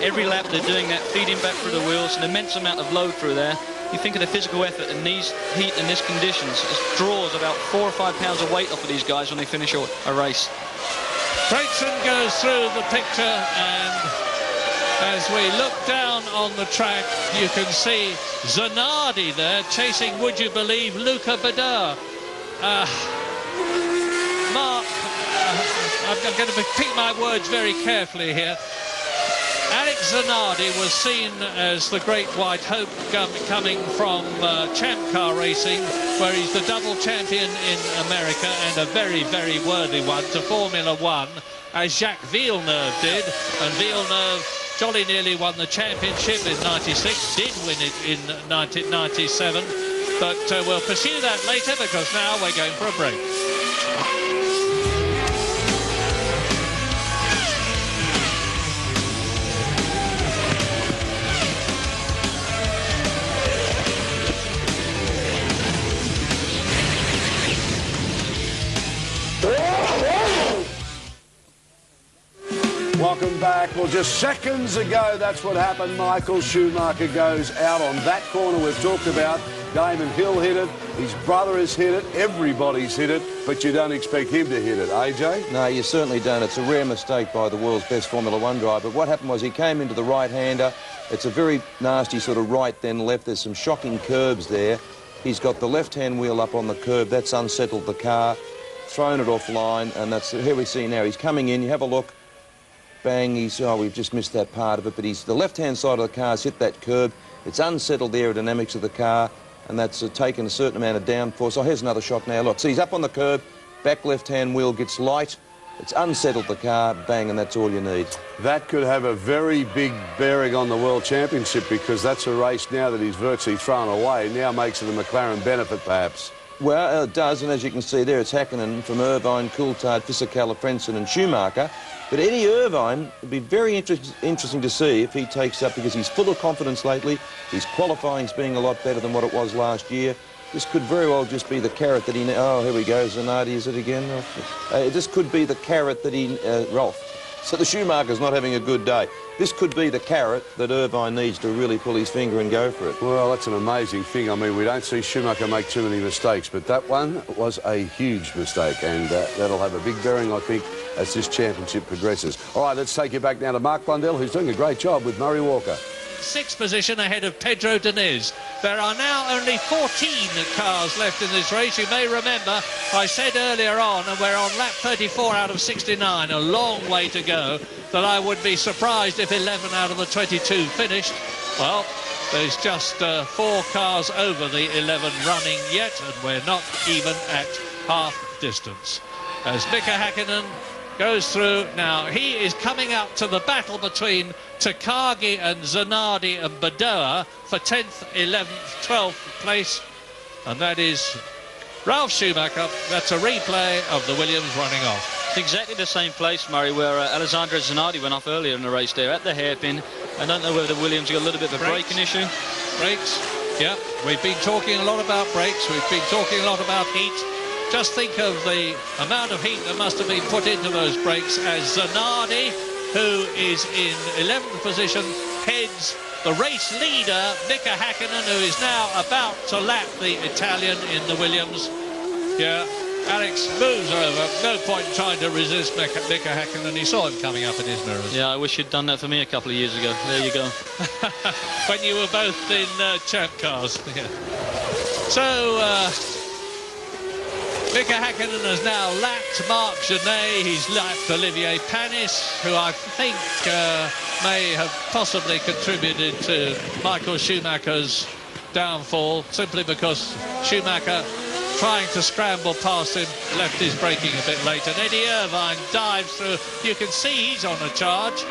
Every lap they're doing that, feeding back through the wheels, an immense amount of load through there. You think of the physical effort in these heat and these conditions. It draws about 4 or 5 pounds of weight off of these guys when they finish a race. Frentzen goes through the picture, and as we look down on the track, you can see Zanardi there chasing, would you believe, Luca Badoer. Mark, I'm going to pick my words very carefully here. Alex Zanardi was seen as the great white hope coming from Champ Car Racing, where he's the double champion in America and a very, very worthy one, to Formula One, as Jacques Villeneuve did. And Villeneuve jolly nearly won the championship in '96, did win it in 1997, but we'll pursue that later, because now we're going for a break. Welcome back. Well, just seconds ago, that's what happened. Michael Schumacher goes out on that corner we've talked about. Damon Hill hit it. His brother has hit it. Everybody's hit it. But you don't expect him to hit it, AJ? No, you certainly don't. It's a rare mistake by the world's best Formula One driver. What happened was he came into the right-hander. It's a very nasty sort of right then left. There's some shocking curves there. He's got the left-hand wheel up on the curb. That's unsettled the car, thrown it offline, and that's here we see now. He's coming in. You have a look. Bang, we've just missed that part of it, but the left-hand side of the car's hit that curb. It's unsettled the aerodynamics of the car, and that's taken a certain amount of downforce. Oh, here's another shot now. Look, see, he's up on the curb, back left-hand wheel gets light. It's unsettled the car, bang, and that's all you need. That could have a very big bearing on the World Championship, because that's a race now that he's virtually thrown away. Now makes it a McLaren benefit, perhaps. Well, it does, and as you can see there, it's Hakkinen from Irvine, Coulthard, Fisichella, Frentzen and Schumacher. But Eddie Irvine, it'd be very interesting to see if he takes up, because he's full of confidence lately. His qualifying's being a lot better than what it was last year. This could very well just be the carrot that he... Oh, here we go, Zanardi, is it again? This could be the carrot that he... Rolf. So the Schumacher's not having a good day. This could be the carrot that Irvine needs to really pull his finger and go for it. Well, that's an amazing thing. I mean, we don't see Schumacher make too many mistakes, but that one was a huge mistake, and that'll have a big bearing, I think, as this championship progresses. All right, let's take you back now to Mark Blundell, who's doing a great job with Murray Walker. 6th position ahead of Pedro Diniz. There are now only 14 cars left in this race. You may remember I said earlier on, and we're on lap 34 out of 69, a long way to go, that I would be surprised if 11 out of the 22 finished. Well, there's just 4 cars over the 11 running yet, and we're not even at half distance. As Mika Hakkinen goes through. Now, he is coming up to the battle between Takagi and Zanardi and Badoer for 10th, 11th, 12th place. And that is Ralf Schumacher. That's a replay of the Williams running off. It's exactly the same place, Murray, where Alessandro Zanardi went off earlier in the race there at the hairpin. I don't know whether the Williams got a little bit of a braking issue. Brakes, yeah. We've been talking a lot about brakes. We've been talking a lot about heat. Just think of the amount of heat that must have been put into those brakes as Zanardi, who is in 11th position, heads the race leader, Mika Hakkinen, who is now about to lap the Italian in the Williams. Yeah, Alex moves over. No point trying to resist Mika Häkkinen. He saw him coming up in his mirrors. Yeah, I wish you'd done that for me a couple of years ago. There you go. When you were both in champ cars. Yeah. So, Mika Häkkinen has now lapped Marc Genet. He's lapped Olivier Panis, who I think may have possibly contributed to Michael Schumacher's downfall, simply because Schumacher, trying to scramble past him, left his braking a bit late, and Eddie Irvine dives through. You can see he's on a charge,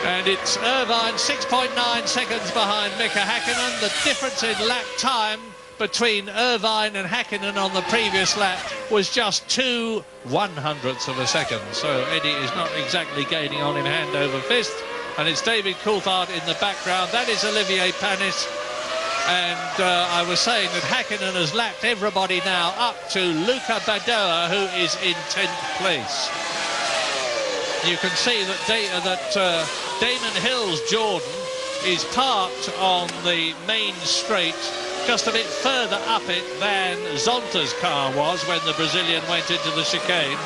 and it's Irvine 6.9 seconds behind Mika Häkkinen. The difference in lap time between Irvine and Häkkinen on the previous lap was just 2/100ths of a second, so Eddie is not exactly gaining on him hand over fist. And it's David Coulthard in the background. That is Olivier Panis. And I was saying that Häkkinen has lapped everybody now up to Luca Badoa, who is in 10th place. You can see that, Damon Hill's Jordan is parked on the main straight, just a bit further up it than Zonta's car was when the Brazilian went into the chicane.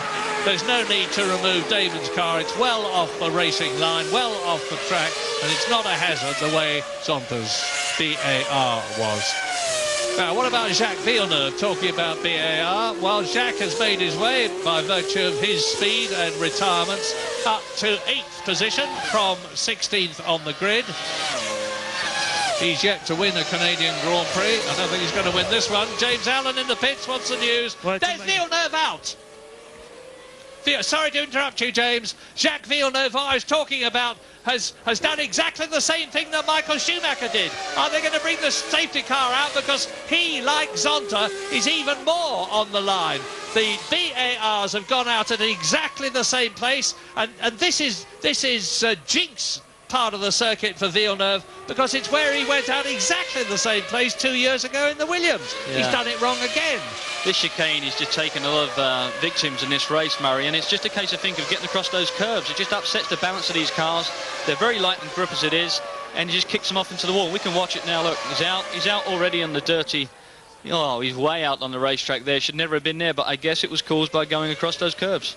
There's no need to remove Damon's car. It's well off the racing line, well off the track, and it's not a hazard the way Zonta's BAR was. Now, what about Jacques Villeneuve? Talking about BAR, well, Jacques has made his way, by virtue of his speed and retirements, up to 8th position from 16th on the grid. He's yet to win a Canadian Grand Prix. I don't think he's going to win this one. James Allen in the pits. What's the news? There's Villeneuve out. Sorry to interrupt you, James. Jacques Villeneuve, I was talking about, has done exactly the same thing that Michael Schumacher did. Are they going to bring the safety car out? Because he, like Zonta, is even more on the line. The BARs have gone out at exactly the same place, and this is jinx part of the circuit for Villeneuve, because it's where he went out exactly the same place 2 years ago in the Williams. Yeah. He's done it wrong again. This chicane is just taking a lot of victims in this race, Murray, and it's just a case of getting across those curves. It just upsets the balance of these cars. They're very light and grip as it is, and he just kicks them off into the wall. We can watch it now. Look, he's out already on the dirty. Oh, he's way out on the racetrack there. Should never have been there, but I guess it was caused by going across those curves.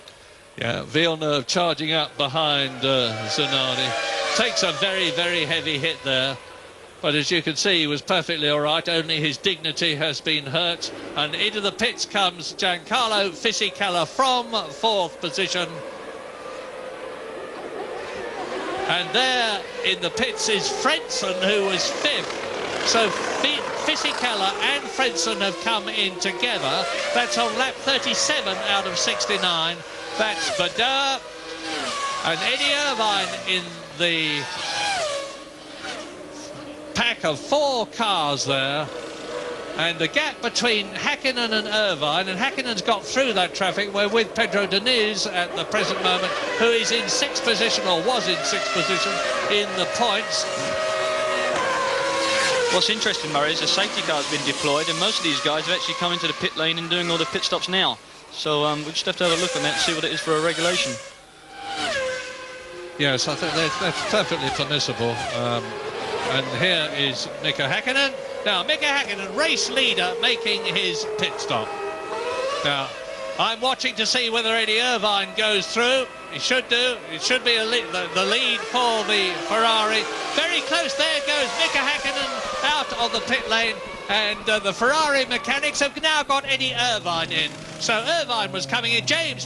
Yeah, Villeneuve charging up behind Zanardi. Takes a very, very heavy hit there. But as you can see, he was perfectly all right. Only his dignity has been hurt. And into the pits comes Giancarlo Fisichella from 4th position. And there in the pits is Frentzen, who was 5th. So Fisichella and Frentzen have come in together. That's on lap 37 out of 69. That's Badoa and Eddie Irvine in the pack of 4 cars there. And the gap between Häkkinen and Irvine, and Häkkinen's got through that traffic. We're with Pedro Diniz at the present moment, who is in 6th position, or was in 6th position, in the points. What's interesting, Murray, is the safety car's been deployed, and most of these guys have actually come into the pit lane and doing all the pit stops now. So we just have to have a look on that and see what it is for a regulation. Yes, I think that's perfectly permissible. And here is Mika Häkkinen. Now, Mika Häkkinen, race leader, making his pit stop. Now, I'm watching to see whether Eddie Irvine goes through. He should do. It should be the lead for the Ferrari. Very close. There goes Mika Häkkinen out of the pit lane. And the Ferrari mechanics have now got Eddie Irvine in. So Irvine was coming in. James.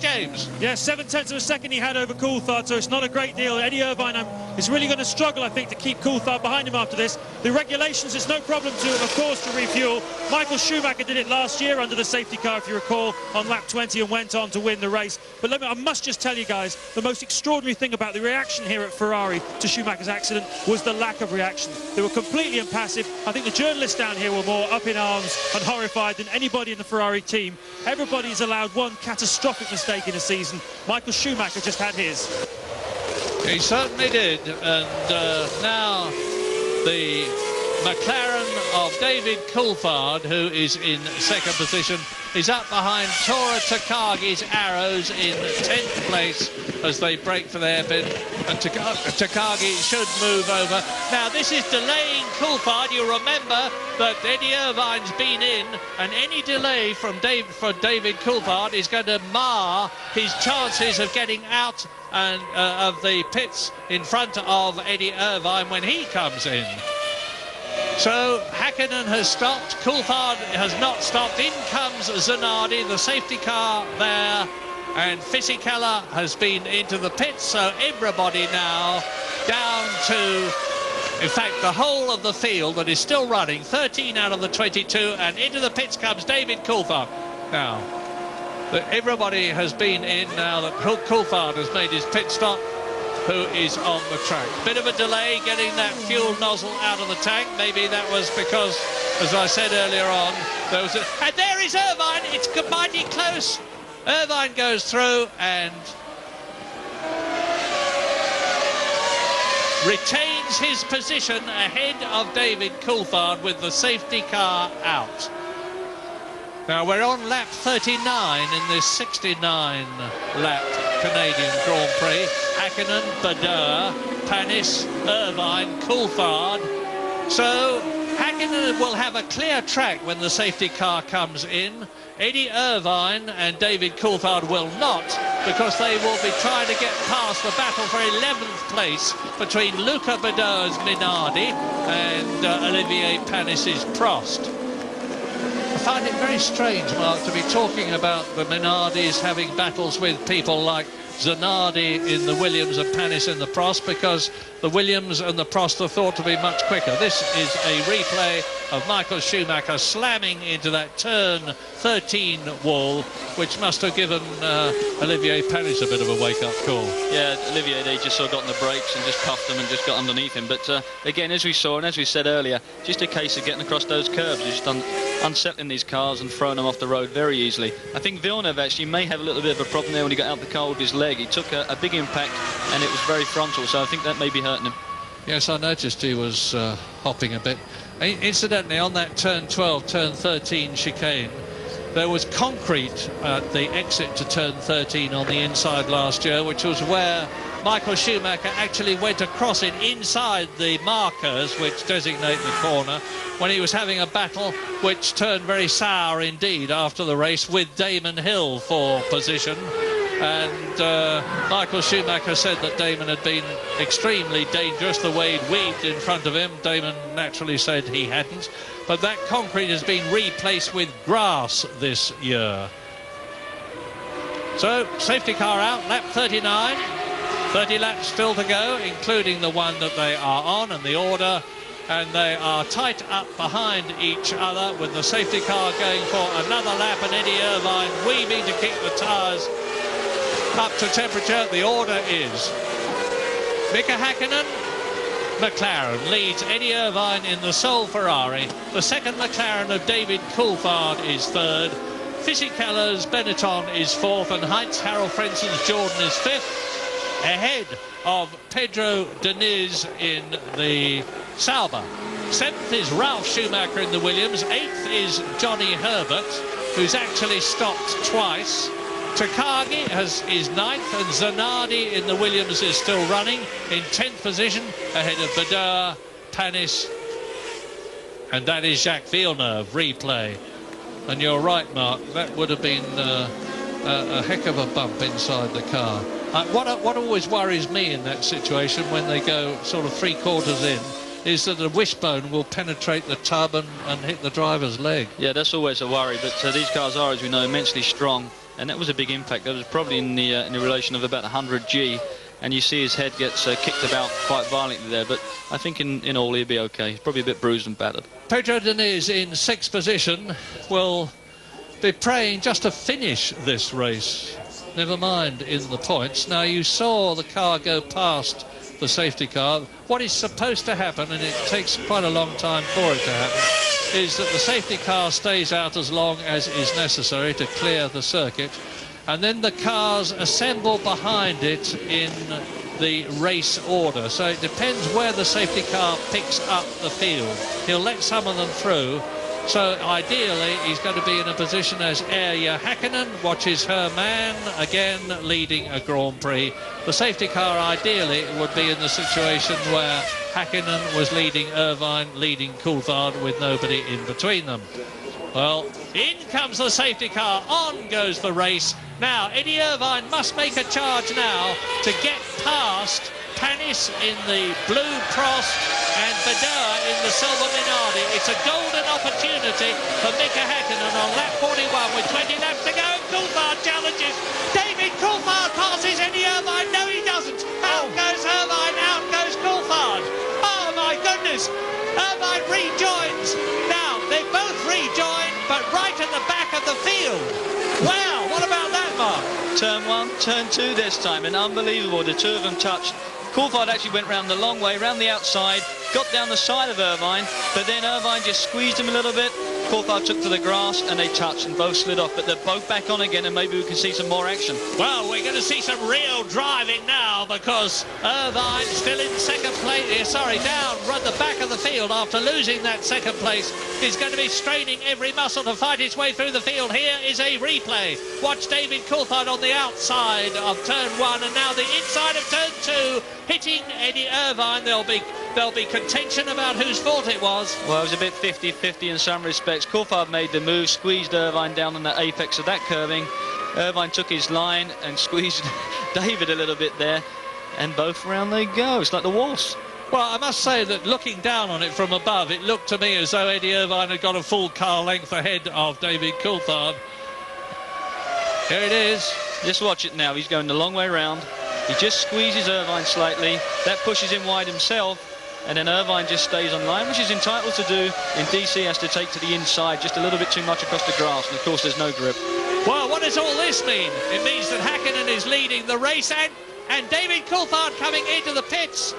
Yeah, 7/10 of a second he had over Coulthard, so it's not a great deal. Eddie Irvine is really going to struggle, I think, to keep Coulthard behind him after this. The regulations, it's no problem to him, of course, to refuel. Michael Schumacher did it last year under the safety car, if you recall, on lap 20 and went on to win the race. But I must just tell you guys, the most extraordinary thing about the reaction here at Ferrari to Schumacher's accident was the lack of reaction. They were completely impassive. I think the journalists down here were more up in arms and horrified than anybody in the Ferrari team. Everybody's allowed one catastrophic mistake in a season. Michael Schumacher just had his. He certainly did. And now the McLaren of David Coulthard, who is in 2nd position. is up behind Tora Takagi's Arrows in 10th place as they break for their bid, and Takagi should move over. Now this is delaying Coulthard. You remember that Eddie Irvine's been in, and any delay from David Coulthard is going to mar his chances of getting out and of the pits in front of Eddie Irvine when he comes in. So Hakkinen has stopped, Coulthard has not stopped. In comes Zanardi, the safety car there, and Fisichella has been into the pits. So everybody now down to, in fact, the whole of the field that is still running, 13 out of the 22, and into the pits comes David Coulthard. Now, everybody has been in now that Coulthard has made his pit stop, who is on the track. Bit of a delay getting that fuel nozzle out of the tank. Maybe that was because, as I said earlier on, there was and there is Irvine. It's mighty close. Irvine goes through and retains his position ahead of David Coulthard with the safety car out. Now we're on lap 39 in this 69-lap Canadian Grand Prix. Hakkinen, Badeur, Panis, Irvine, Coulthard. So Hakkinen will have a clear track when the safety car comes in. Eddie Irvine and David Coulthard will not, because they will be trying to get past the battle for 11th place between Luca Badeur's Minardi and Olivier Panis's Prost. I find it very strange, Mark, to be talking about the Minardis having battles with people like Zanardi in the Williams and Panis in the Prost, because the Williams and the Prost are thought to be much quicker. This is a replay of Michael Schumacher slamming into that turn 13 wall, which must have given Olivier Panis a bit of a wake-up call. Yeah, Olivier, they just sort of got on the brakes and just puffed them and just got underneath him. But again, as we saw and as we said earlier, just a case of getting across those curbs, just unsettling these cars and throwing them off the road very easily. I think Villeneuve actually may have a little bit of a problem there when he got out the car with his leg. He took a big impact and it was very frontal, so I think that may be hurting him. Yes, I noticed he was hopping a bit. Incidentally, on that turn 12, turn 13 chicane, there was concrete at the exit to turn 13 on the inside last year, which was where Michael Schumacher actually went across it inside the markers which designate the corner when he was having a battle which turned very sour indeed after the race with Damon Hill for position. And Michael Schumacher said that Damon had been extremely dangerous the way he'd weaved in front of him. Damon naturally said he hadn't. But that concrete has been replaced with grass this year. So, safety car out, lap 39. 30 laps still to go, including the one that they are on and the order. And they are tight up behind each other with the safety car going for another lap, and Eddie Irvine weaving to keep the tyres up to temperature. The order is Mika Hakkinen, McLaren leads Eddie Irvine in the sole Ferrari. The second McLaren of David Coulthard is third. Fisichella's Benetton is fourth, and Heinz Harald Frenzen's Jordan is fifth, ahead of Pedro Diniz in the Sauber. Seventh is Ralf Schumacher in the Williams. Eighth is Johnny Herbert, who's actually stopped twice. Takagi is ninth, and Zanardi in the Williams is still running in 10th position, ahead of Badeur, Panis, and that is Jacques Villeneuve. Replay. And you're right, Mark, that would have been a heck of a bump inside the car. What always worries me in that situation when they go sort of 3/4 in is that the wishbone will penetrate the tub and hit the driver's leg. Yeah, that's always a worry, but these cars are, as we know, immensely strong, and that was a big impact. That was probably in the relation of about 100 G, and you see his head gets kicked about quite violently there, but I think in all he'll be okay. He's probably a bit bruised and battered. Pedro Diniz in 6th position will be praying just to finish this race, never mind in the points. Now, you saw the car go past the safety car. What is supposed to happen, and it takes quite a long time for it to happen, is that the safety car stays out as long as is necessary to clear the circuit, and then the cars assemble behind it in the race order. So it depends where the safety car picks up the field. He'll let some of them through, So ideally, he's going to be in a position as Erja Häkkinen watches her man, again leading a Grand Prix. The safety car ideally would be in the situation where Häkkinen was leading Irvine, leading Coulthard with nobody in between them. Well, in comes the safety car, on goes the race. Now, Eddie Irvine must make a charge now to get past Panis in the blue Prost and Bedeur in the silver Minardi. It's a golden opportunity for Mika Häkkinen on lap 41 with 20 laps to go. Coulthard challenges. David Coulthard passes Eddie Irvine. No, he doesn't. Out goes Irvine, out goes Coulthard. Oh, my goodness. Irvine rejoins. Now, they both rejoined, but right at the back of the field. Wow, what about that, Mark? Turn 1, turn 2 this time, and unbelievable. The two of them touched. Coulthard actually went round the long way, round the outside, got down the side of Irvine, but then Irvine just squeezed him a little bit. Coulthard took to the grass and they touched and both slid off, but they're both back on again and maybe we can see some more action. Well, we're going to see some real driving now because Irvine still in second place, down run the back of the field after losing that second place. He's going to be straining every muscle to fight his way through the field. Here is a replay. Watch David Coulthard on the outside of turn 1 and now the inside of turn 2 hitting Eddie Irvine. There'll be contention about whose fault it was. Well, it was a bit 50-50 in some respects. Coulthard made the move, squeezed Irvine down on the apex of that curving. Irvine took his line and squeezed David a little bit there, and both round they go. It's like the waltz. Well, I must say that looking down on it from above, it looked to me as though Eddie Irvine had got a full car length ahead of David Coulthard. Here it is. Just watch it now. He's going the long way round. He just squeezes Irvine slightly. That pushes him wide himself. And then Irvine just stays on line, which is entitled to do. In DC, has to take to the inside just a little bit too much across the grass. And, of course, there's no grip. Well, what does all this mean? It means that Häkkinen is leading the race and David Coulthard coming into the pits.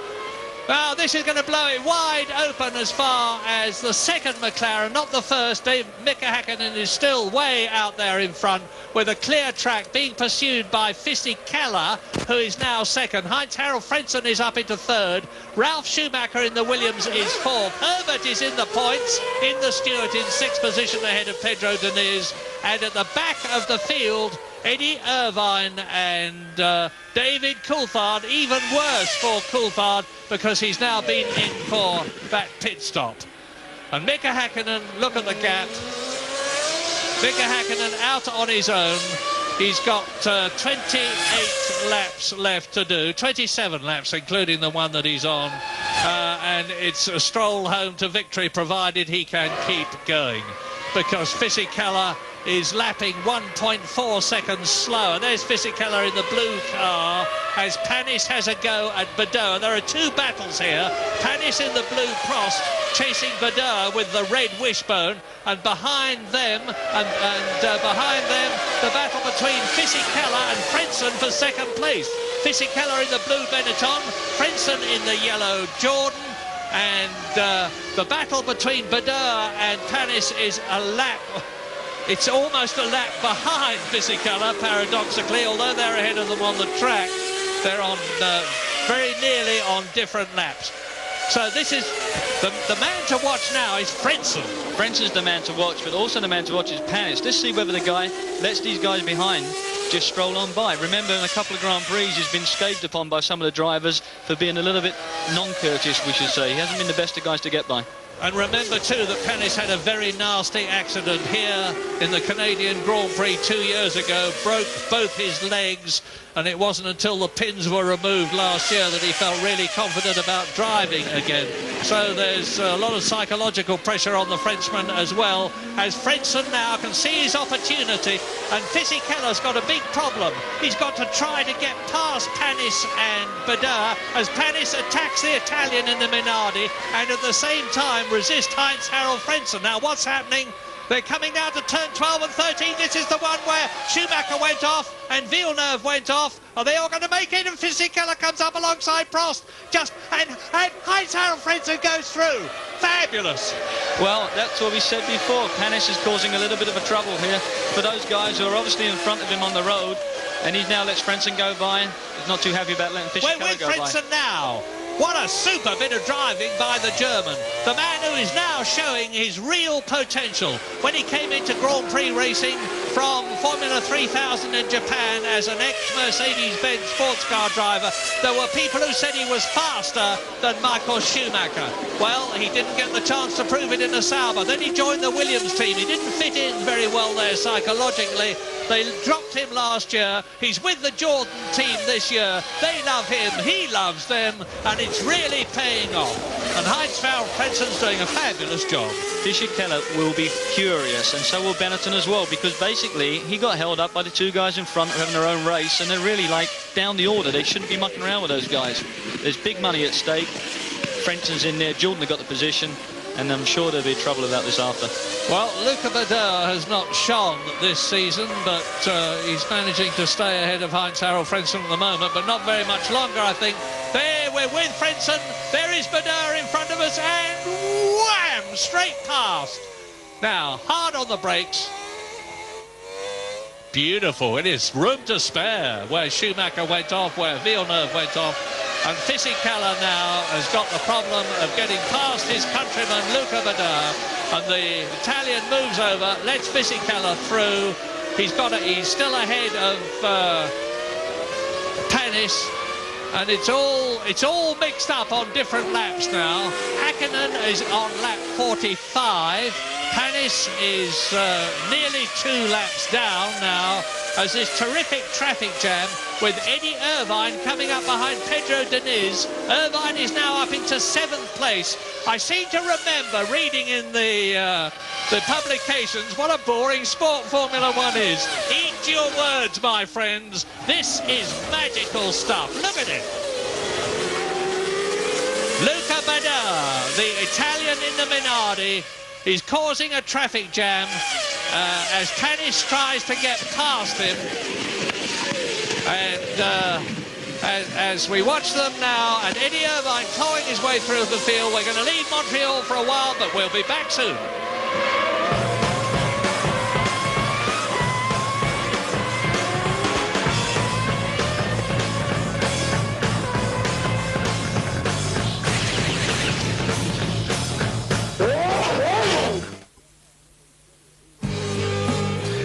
Well, this is going to blow it wide open as far as the second McLaren, not the first. Mika Häkkinen is still way out there in front with a clear track being pursued by Fisichella, who is now second. Heinz-Harald Frentzen is up into third. Ralf Schumacher in the Williams is fourth. Herbert is in the points, in the Stewart in sixth position ahead of Pedro Diniz. And at the back of the field, Eddie Irvine and David Coulthard, even worse for Coulthard because he's now been in for that pit stop. And Mika Häkkinen, look at the gap. Mika Häkkinen out on his own. He's got 28 laps left to do, 27 laps including the one that he's on. And it's a stroll home to victory provided he can keep going. Because Fisichella is lapping 1.4 seconds slower. There's Fisichella in the blue car as Panis has a go at Bedeur. There are two battles here. Panis in the blue Prost chasing Bedeur with the red wishbone, and behind them the battle between Fisichella and Frentzen for second place. Fisichella in the blue Benetton, Frentzen in the yellow Jordan. And the battle between Bedeur and Panis is a lap. It's almost a lap behind Fisichella, paradoxically, although they're ahead of them on the track. They're on very nearly on different laps. So this is the man to watch now is Frentzen. Frentzen's the man to watch, but also the man to watch is Panis. Let's see whether the guy lets these guys behind just stroll on by. Remember, in a couple of Grand Prix, he's been scathed upon by some of the drivers for being a little bit non-courteous, we should say. He hasn't been the best of guys to get by. And remember, too, that Panis had a very nasty accident here in the Canadian Grand Prix 2 years ago, broke both his legs, and it wasn't until the pins were removed last year that he felt really confident about driving again. So there's a lot of psychological pressure on the Frenchman as well, as Frentzen now can see his opportunity, and Fisichella's got a big problem. He's got to try to get past Panis and Bedeur as Panis attacks the Italian in the Minardi, and at the same time resist Heinz-Harald Frentzen. Now what's happening? They're coming down to turn 12 and 13. This is the one where Schumacher went off and Villeneuve went off. Are they all going to make it? And Fisichella comes up alongside Prost. And Heinz-Harald Frentzen goes through. Fabulous. Well, that's what we said before. Panis is causing a little bit of a trouble here for those guys who are obviously in front of him on the road. And he now lets Frentzen go by. He's not too happy about letting Fisichella go by. We're with Frentzen now. What a super bit of driving by the German. The man who is now showing his real potential. When he came into Grand Prix racing from Formula 3000 in Japan as an ex-Mercedes-Benz sports car driver, there were people who said he was faster than Michael Schumacher. Well, he didn't get the chance to prove it in the Sauber. Then he joined the Williams team. He didn't fit in very well there psychologically. They dropped him last year. He's with the Jordan team this year. They love him. He loves them. And it's really paying off. And Heinz-Farrell Frenzen's doing a fabulous job. Fisichella will be furious, and so will Benetton as well, because basically he got held up by the two guys in front who are having their own race, and they're really like down the order. They shouldn't be mucking around with those guys. There's big money at stake. Frenzen's in there. Jordan got the position. And I'm sure there'll be trouble about this after. Well, Luca Badoer has not shone this season, but he's managing to stay ahead of Heinz-Harald Frentzen at the moment, but not very much longer, I think. There, we're with Frentzen. There is Badoer in front of us, and wham! Straight past. Now, hard on the brakes. Beautiful. It is room to spare where Schumacher went off, where Villeneuve went off. And Fisichella now has got the problem of getting past his countryman Luca Badoer, and the Italian moves over, lets Fisichella through. He's still ahead of Panis, and it's all mixed up on different laps now. Hakkinen is on lap 45. Panis is nearly 2 laps down now, as this terrific traffic jam with Eddie Irvine coming up behind Pedro Diniz. Irvine is now up into 7th place. I seem to remember reading in the publications what a boring sport Formula One is. Eat your words, my friends. This is magical stuff. Look at it. Luca Badoer, the Italian in the Minardi, is causing a traffic jam as Panis tries to get past him. And as we watch them now, and Eddie Irvine towing his way through the field, we're going to leave Montreal for a while, but we'll be back soon.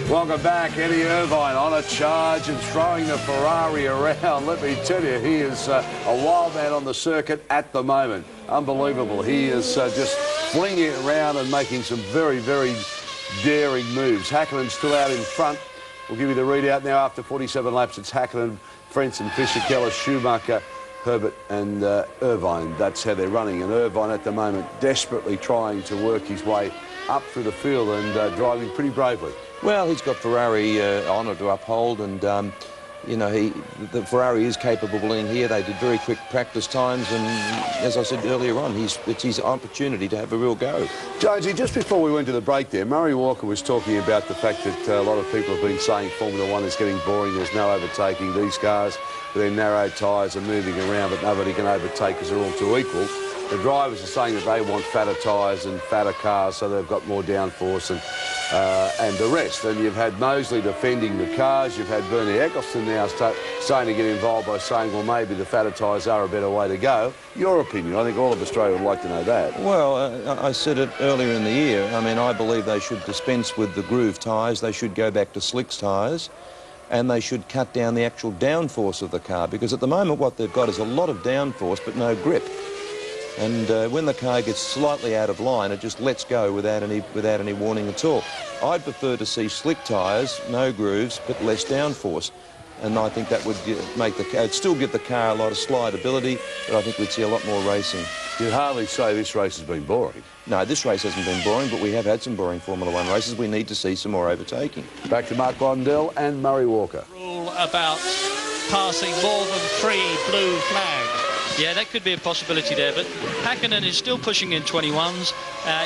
Welcome back. Eddie Irvine on a charge and throwing the Ferrari around. Let me tell you, he is a wild man on the circuit at the moment. Unbelievable. He is just flinging it around and making some very, very daring moves. Hakkinen's still out in front. We'll give you the readout now after 47 laps. It's Hakkinen, Frentzen, Fisichella, Schumacher, Herbert and Irvine. That's how they're running. And Irvine at the moment desperately trying to work his way up through the field and driving pretty bravely. Well, he's got Ferrari honour to uphold, and you know, the Ferrari is capable in here. They did very quick practice times, and as I said earlier on, it's his opportunity to have a real go. Jonesy, just before we went to the break there, Murray Walker was talking about the fact that a lot of people have been saying Formula One is getting boring, there's no overtaking, these cars with their narrow tyres are moving around, but nobody can overtake because they're all too equal. The drivers are saying that they want fatter tyres and fatter cars, so they've got more downforce and the rest. And you've had Mosley defending the cars. You've had Bernie Eccleston now starting to get involved by saying, well, maybe the fatter tyres are a better way to go. Your opinion? I think all of Australia would like to know that. Well, I said it earlier in the year. I mean, I believe they should dispense with the groove tyres. They should go back to slicks tyres, and they should cut down the actual downforce of the car, because at the moment what they've got is a lot of downforce but no grip. And when the car gets slightly out of line, it just lets go without any warning at all. I'd prefer to see slick tyres, no grooves, but less downforce. And I think that would make the car, it'd still give the car a lot of slidability, but I think we'd see a lot more racing. You'd hardly say this race has been boring. No, this race hasn't been boring, but we have had some boring Formula One races. We need to see some more overtaking. Back to Mark Blundell and Murray Walker. Rule about passing more than 3 blue flags. Yeah, that could be a possibility there, but Hakkinen is still pushing in 21s.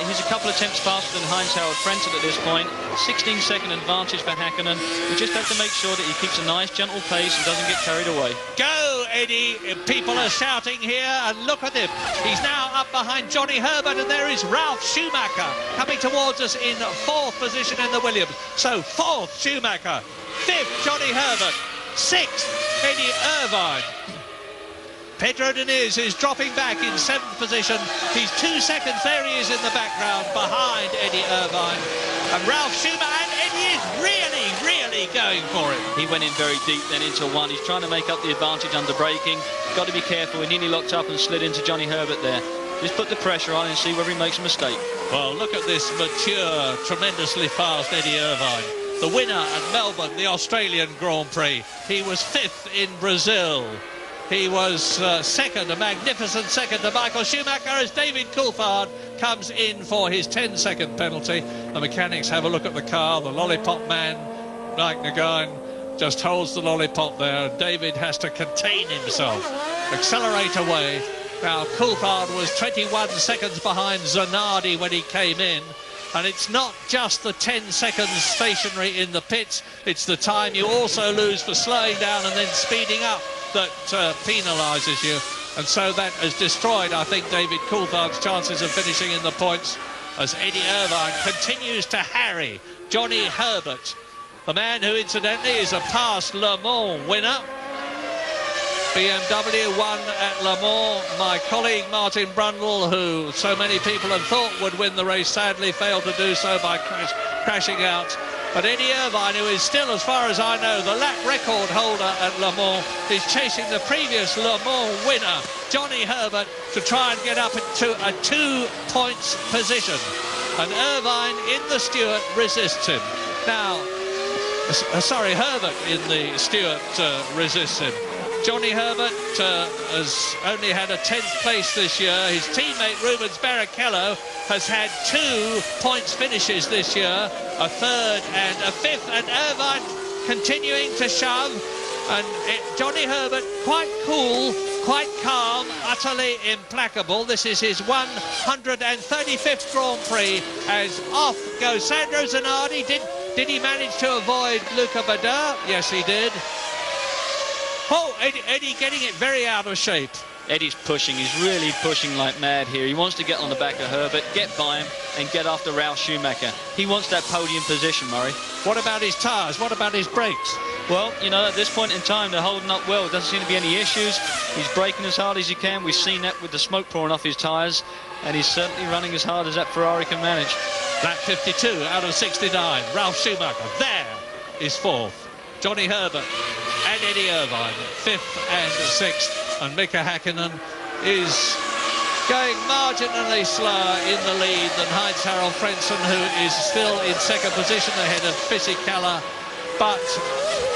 He's a couple of attempts faster than Heinz-Harald Frentzen at this point. 16-second advantage for Hakkinen. We just have to make sure that he keeps a nice, gentle pace and doesn't get carried away. Go, Eddie! People are shouting here, and look at him. He's now up behind Johnny Herbert, and there is Ralf Schumacher coming towards us in 4th position in the Williams. So 4th, Schumacher. 5th, Johnny Herbert. 6th, Eddie Irvine. Pedro Diniz is dropping back in 7th position. He's 2 seconds. There he is in the background behind Eddie Irvine. And Ralph Schumacher, and Eddie is really going for it. He went in very deep then into one. He's trying to make up the advantage under braking. Got to be careful. He nearly locked up and slid into Johnny Herbert there. Just put the pressure on and see whether he makes a mistake. Well, look at this mature, tremendously fast Eddie Irvine. The winner at Melbourne, the Australian Grand Prix. He was 5th in Brazil. He was second, a magnificent second to Michael Schumacher as David Coulthard comes in for his 10-second penalty. The mechanics have a look at the car. The lollipop man, Mike Nguyen, just holds the lollipop there. David has to contain himself, accelerate away. Now, Coulthard was 21 seconds behind Zanardi when he came in. And it's not just the 10 seconds stationary in the pits, it's the time you also lose for slowing down and then speeding up that penalises you. And so that has destroyed, I think, David Coulthard's chances of finishing in the points as Eddie Irvine continues to harry Johnny Herbert, the man who incidentally is a past Le Mans winner. BMW won at Le Mans. My colleague Martin Brundle, who so many people had thought would win the race, sadly failed to do so by crashing out. But Eddie Irvine, who is still, as far as I know, the lap record holder at Le Mans, is chasing the previous Le Mans winner, Johnny Herbert, to try and get up to a 2-points position. And Irvine in the Stewart resists him. Now, sorry, Herbert in the Stewart resists him. Johnny Herbert has only had a 10th place this year. His teammate Rubens Barrichello has had 2 points finishes this year, a 3rd and a 5th, and Irvine continuing to shove. And Johnny Herbert quite cool, quite calm, utterly implacable. This is his 135th Grand Prix as off goes Sandro Zanardi. Did he manage to avoid Luca Badoer? Yes, he did. Oh, Eddie getting it very out of shape. Eddie's pushing. He's really pushing like mad here. He wants to get on the back of Herbert, get by him, and get after Ralph Schumacher. He wants that podium position, Murray. What about his tyres? What about his brakes? Well, you know, at this point in time, they're holding up well. Doesn't seem to be any issues. He's braking as hard as he can. We've seen that with the smoke pouring off his tyres, and he's certainly running as hard as that Ferrari can manage. Lap 52 out of 69. Ralph Schumacher. There is 4th. Johnny Herbert and Eddie Irvine, 5th and 6th. And Mika Häkkinen is going marginally slower in the lead than Heinz-Harald Frentzen, who is still in 2nd position ahead of Fisichella. But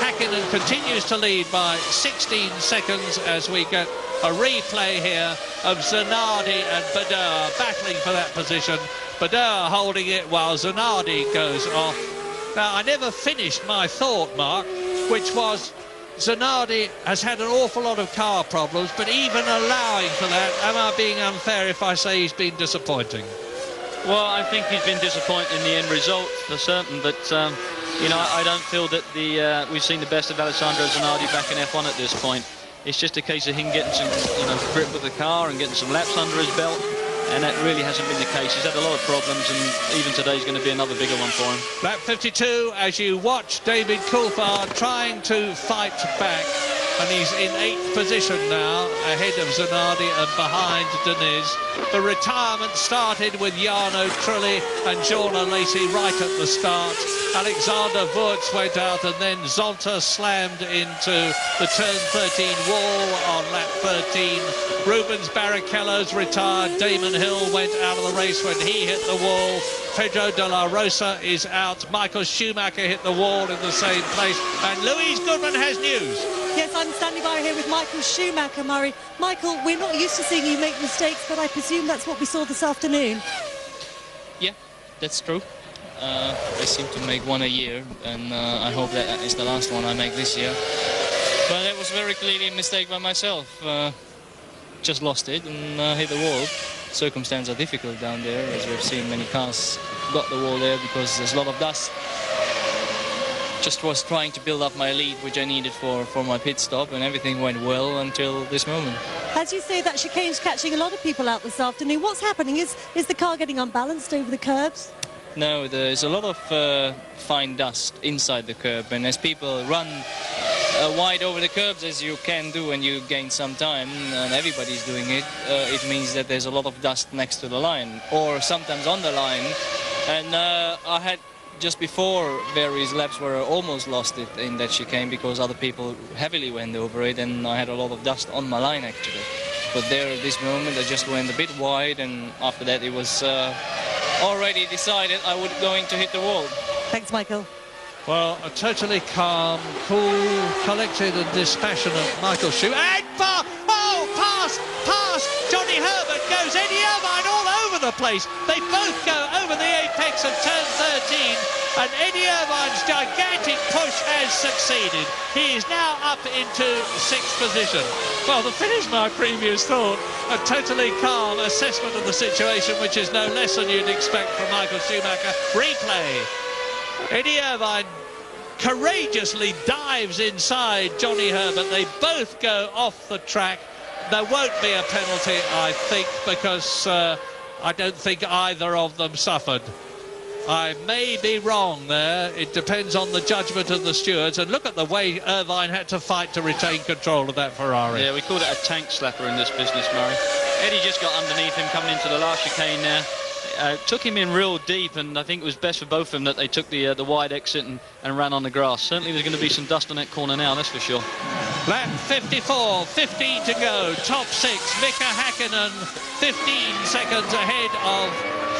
Häkkinen continues to lead by 16 seconds as we get a replay here of Zanardi and Badoer battling for that position. Badoer holding it while Zanardi goes off. Now, I never finished my thought, Mark, which was Zanardi has had an awful lot of car problems, but even allowing for that, am I being unfair if I say he's been disappointing? Well, I think he's been disappointed in the end result for certain, but you know, I don't feel that we've seen the best of Alessandro Zanardi back in F1 at this point. It's just a case of him getting some, you know, grip with the car and getting some laps under his belt. And that really hasn't been the case. He's had a lot of problems, and even today's going to be another bigger one for him. Lap 52, as you watch David Coulthard trying to fight back, and he's in 8th position now, ahead of Zanardi and behind Diniz. The retirement started with Jarno Trulli and Jorna Lacey right at the start. Alexander Wurz went out, and then Zonta slammed into the turn 13 wall on lap 13. Rubens Barrichello's retired. Damon Hill went out of the race when he hit the wall. Pedro de la Rosa is out. Michael Schumacher hit the wall in the same place. And Louise Goodman has news. Yes, I'm standing by here with Michael Schumacher, Murray. Michael, we're not used to seeing you make mistakes, but I presume that's what we saw this afternoon. Yeah, that's true. I seem to make one a year, and I hope that is the last one I make this year. But it was very clearly a mistake by myself. Just lost it and hit the wall. Circumstances are difficult down there, as we've seen many cars got the wall there because there's a lot of dust. Just was trying to build up my lead, which I needed for my pit stop, and everything went well until this moment. As you say, that chicane's catching a lot of people out this afternoon. What's happening? Is the car getting unbalanced over the curbs? No, there's a lot of fine dust inside the curb, and as people run wide over the curbs as you can do when you gain some time, and everybody's doing it, it means that there's a lot of dust next to the line, or sometimes on the line. And I had just before various laps where I almost lost it in that chicane because other people heavily went over it, and I had a lot of dust on my line actually. But there at this moment I just went a bit wide, and after that it was already decided I would going to hit the wall. Thanks, Michael. Well, a totally calm, cool, collected and dispassionate Michael Schumacher. And past Johnny Herbert goes Eddie Irvine all over the place. They both go over the apex of turn 13, and Eddie Irvine's gigantic push has succeeded. He is now up into 6th position. Well, to finish my previous thought, a totally calm assessment of the situation, which is no less than you'd expect from Michael Schumacher. Replay. Eddie Irvine courageously dives inside Johnny Herbert. They both go off the track. There won't be a penalty, I think, because I don't think either of them suffered. I may be wrong there. It depends on the judgment of the stewards. And look at the way Irvine had to fight to retain control of that Ferrari. Yeah, we called it a tank slapper in this business, Murray. Eddie just got underneath him coming into the last chicane there. Took him in real deep, and I think it was best for both of them that they took the wide exit and ran on the grass. Certainly there's going to be some dust on that corner now, that's for sure. Lap 54, 15 to go, top 6, Mika Häkkinen 15 seconds ahead of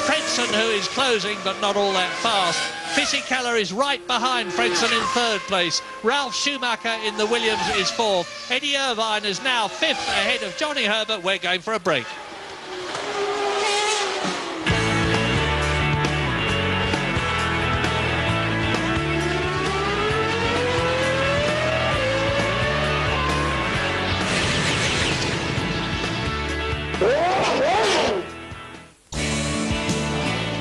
Fredson, who is closing but not all that fast. Fisichella is right behind Fredson in 3rd place. Ralf Schumacher in the Williams is 4th. Eddie Irvine is now 5th ahead of Johnny Herbert. We're going for a break.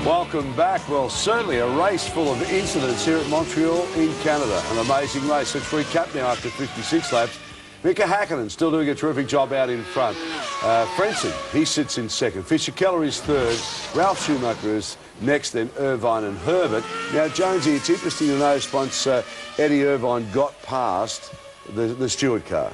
Welcome back. Well, certainly a race full of incidents here at Montreal in Canada. An amazing race. Let's recap now after 56 laps. Mika Häkkinen still doing a terrific job out in front. Frentzen, he sits in 2nd. Fisichella is 3rd. Ralf Schumacher is next, then Irvine and Herbert. Now, Jonesy, it's interesting to notice once Eddie Irvine got past the steward car.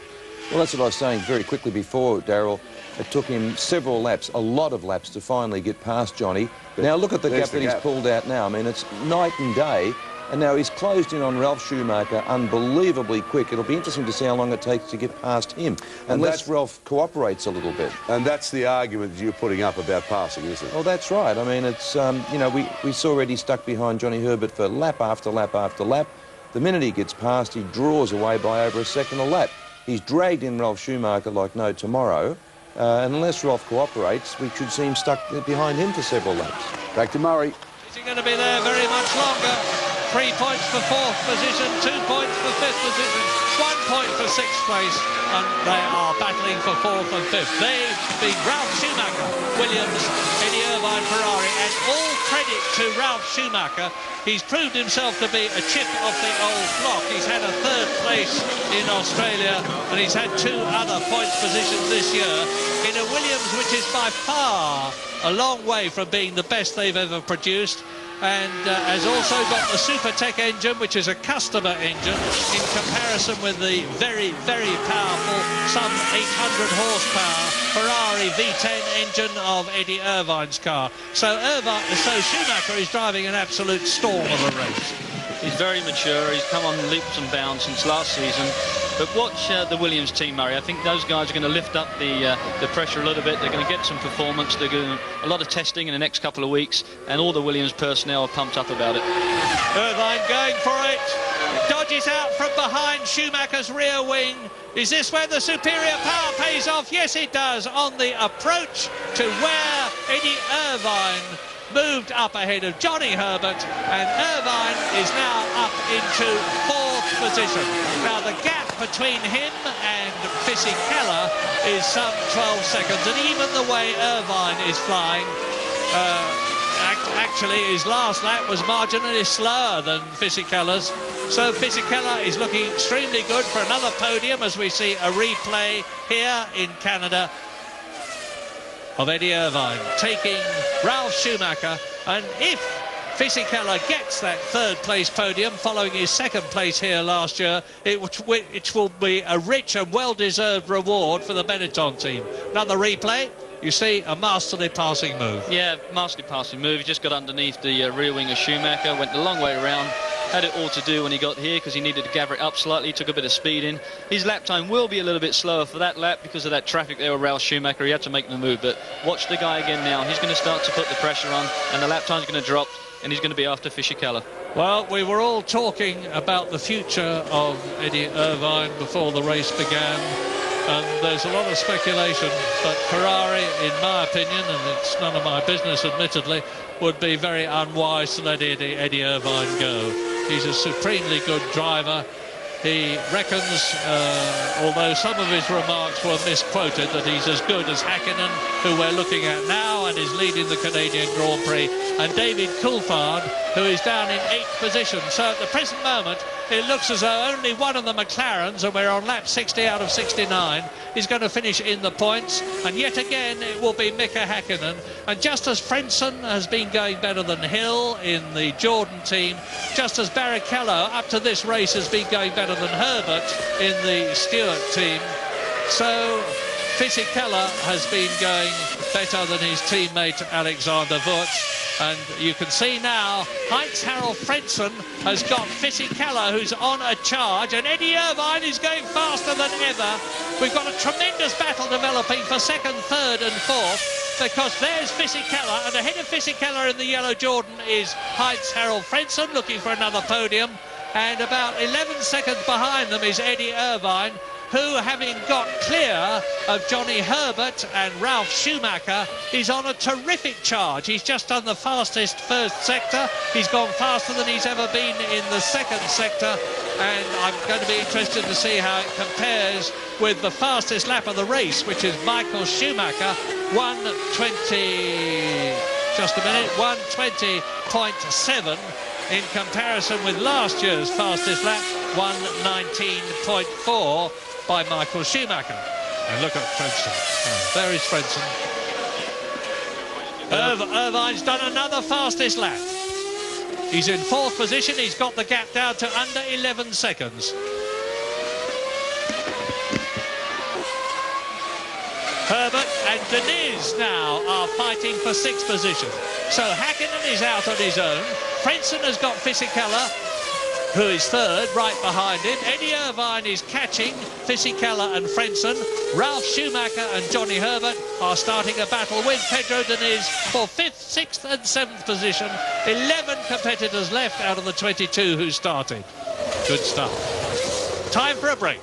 Well, that's what I was saying very quickly before, Darryl. It took him several laps, a lot of laps, to finally get past Johnny. Now look at the gap that he's pulled out now. I mean, it's night and day. And now he's closed in on Ralf Schumacher unbelievably quick. It'll be interesting to see how long it takes to get past him, unless Ralf cooperates a little bit. And that's the argument that you're putting up about passing, isn't it? Well, that's right. I mean, it's, you know, we saw Eddie stuck behind Johnny Herbert for lap after lap after lap. The minute he gets past, he draws away by over a second a lap. He's dragged in Ralf Schumacher like no tomorrow. And unless Ralf cooperates, we should see him stuck behind him for several laps. Back to Murray. Is he going to be there very much longer? 3 points for 4th position, 2 points for 5th position, 1 point for 6th place, and they are battling for 4th and 5th. They've been Ralf Schumacher, Williams, Eddie Irvine, Ferrari, and all credit to Ralf Schumacher. He's proved himself to be a chip off the old block. He's had a 3rd place in Australia, and he's had 2 other points positions this year in a Williams which is by far a long way from being the best they've ever produced, and has also got the Supertech engine, which is a customer engine in comparison with the very, very powerful, some 800 horsepower Ferrari V10 engine of Eddie Irvine's car. So Schumacher is driving an absolute storm of a race. He's very mature. He's come on leaps and bounds since last season. But watch the Williams team, Murray. I think those guys are going to lift up the pressure a little bit. They're going to get some performance. They're doing a lot of testing in the next couple of weeks, and all the Williams personnel are pumped up about it. Irvine going for it. Dodges out from behind Schumacher's rear wing. Is this where the superior power pays off? Yes, it does. On the approach to where Eddie Irvine moved up ahead of Johnny Herbert, and Irvine is now up into 4th position. Now the gap between him and Fisichella is some 12 seconds, and even the way Irvine is flying, actually his last lap was marginally slower than Fisichella's. So Fisichella is looking extremely good for another podium, as we see a replay here in Canada of Eddie Irvine taking Ralf Schumacher. And if Fisichella gets that third place podium following his second place here last year, which will be a rich and well-deserved reward for the Benetton team. Another replay. You see a masterly passing move. Yeah, masterly passing move. He just got underneath the rear wing of Schumacher, went the long way around. Had it all to do when he got here because he needed to gather it up slightly, took a bit of speed in. His lap time will be a little bit slower for that lap because of that traffic there with Ralph Schumacher. He had to make the move, but watch the guy again now. He's going to start to put the pressure on and the lap time's going to drop and he's going to be after Fisichella. Well, we were all talking about the future of Eddie Irvine before the race began, and there's a lot of speculation, but Ferrari, in my opinion, and it's none of my business admittedly, would be very unwise to let Eddie Irvine go. He's a supremely good driver. He reckons, although some of his remarks were misquoted, that he's as good as Häkkinen, who we're looking at now and is leading the Canadian Grand Prix, and David Coulthard, who is down in 8th position. So at the present moment, it looks as though only one of the McLarens, and we're on lap 60 out of 69, is going to finish in the points. And yet again, it will be Mika Häkkinen. And just as Frentzen has been going better than Hill in the Jordan team, just as Barrichello up to this race has been going better than Herbert in the Stewart team, so Fisichella has been going better than his teammate Alexander Wurz. And you can see now Heinz-Harald Frentzen has got Fisichella, who's on a charge, and Eddie Irvine is going faster than ever. We've got a tremendous battle developing for second, third and fourth, because there's Fisichella, and ahead of Fisichella in the yellow Jordan is Heinz-Harald Frentzen looking for another podium, and about 11 seconds behind them is Eddie Irvine, who, having got clear of Johnny Herbert and Ralph Schumacher, is on a terrific charge. He's just done the fastest first sector. He's gone faster than he's ever been in the second sector, and I'm going to be interested to see how it compares with the fastest lap of the race, which is Michael Schumacher, 1:20, just a minute, 1:20.7. in comparison with last year's fastest lap, 1:19.4 by Michael Schumacher. And look at Frentzen. Oh, there is Frentzen. Irvine's done another fastest lap. He's in 4th position. He's got the gap down to under 11 seconds. Herbert and Deniz now are fighting for 6th position. So Häkkinen is out on his own. Frentzen has got Fisichella, who is 3rd, right behind him. Eddie Irvine is catching Fisichella and Frentzen. Ralph Schumacher and Johnny Herbert are starting a battle with Pedro Deniz for 5th, 6th and 7th position. 11 competitors left out of the 22 who started. Good stuff. Time for a break.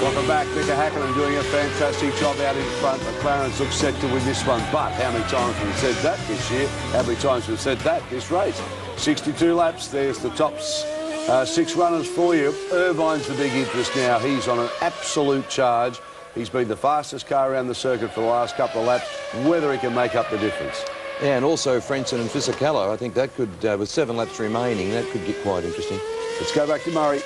Welcome back. Mika Häkkinen doing a fantastic job out in front. McLaren's look set to win this one, but how many times we've said that this year? How many times we've said that this race? 62 laps. There's the top 6 runners for you. Irvine's the big interest now. He's on an absolute charge. He's been the fastest car around the circuit for the last couple of laps. Whether he can make up the difference. Yeah, and also Frentzen and Fisichella, I think that could, with 7 laps remaining, that could get quite interesting. Let's go back to Murray.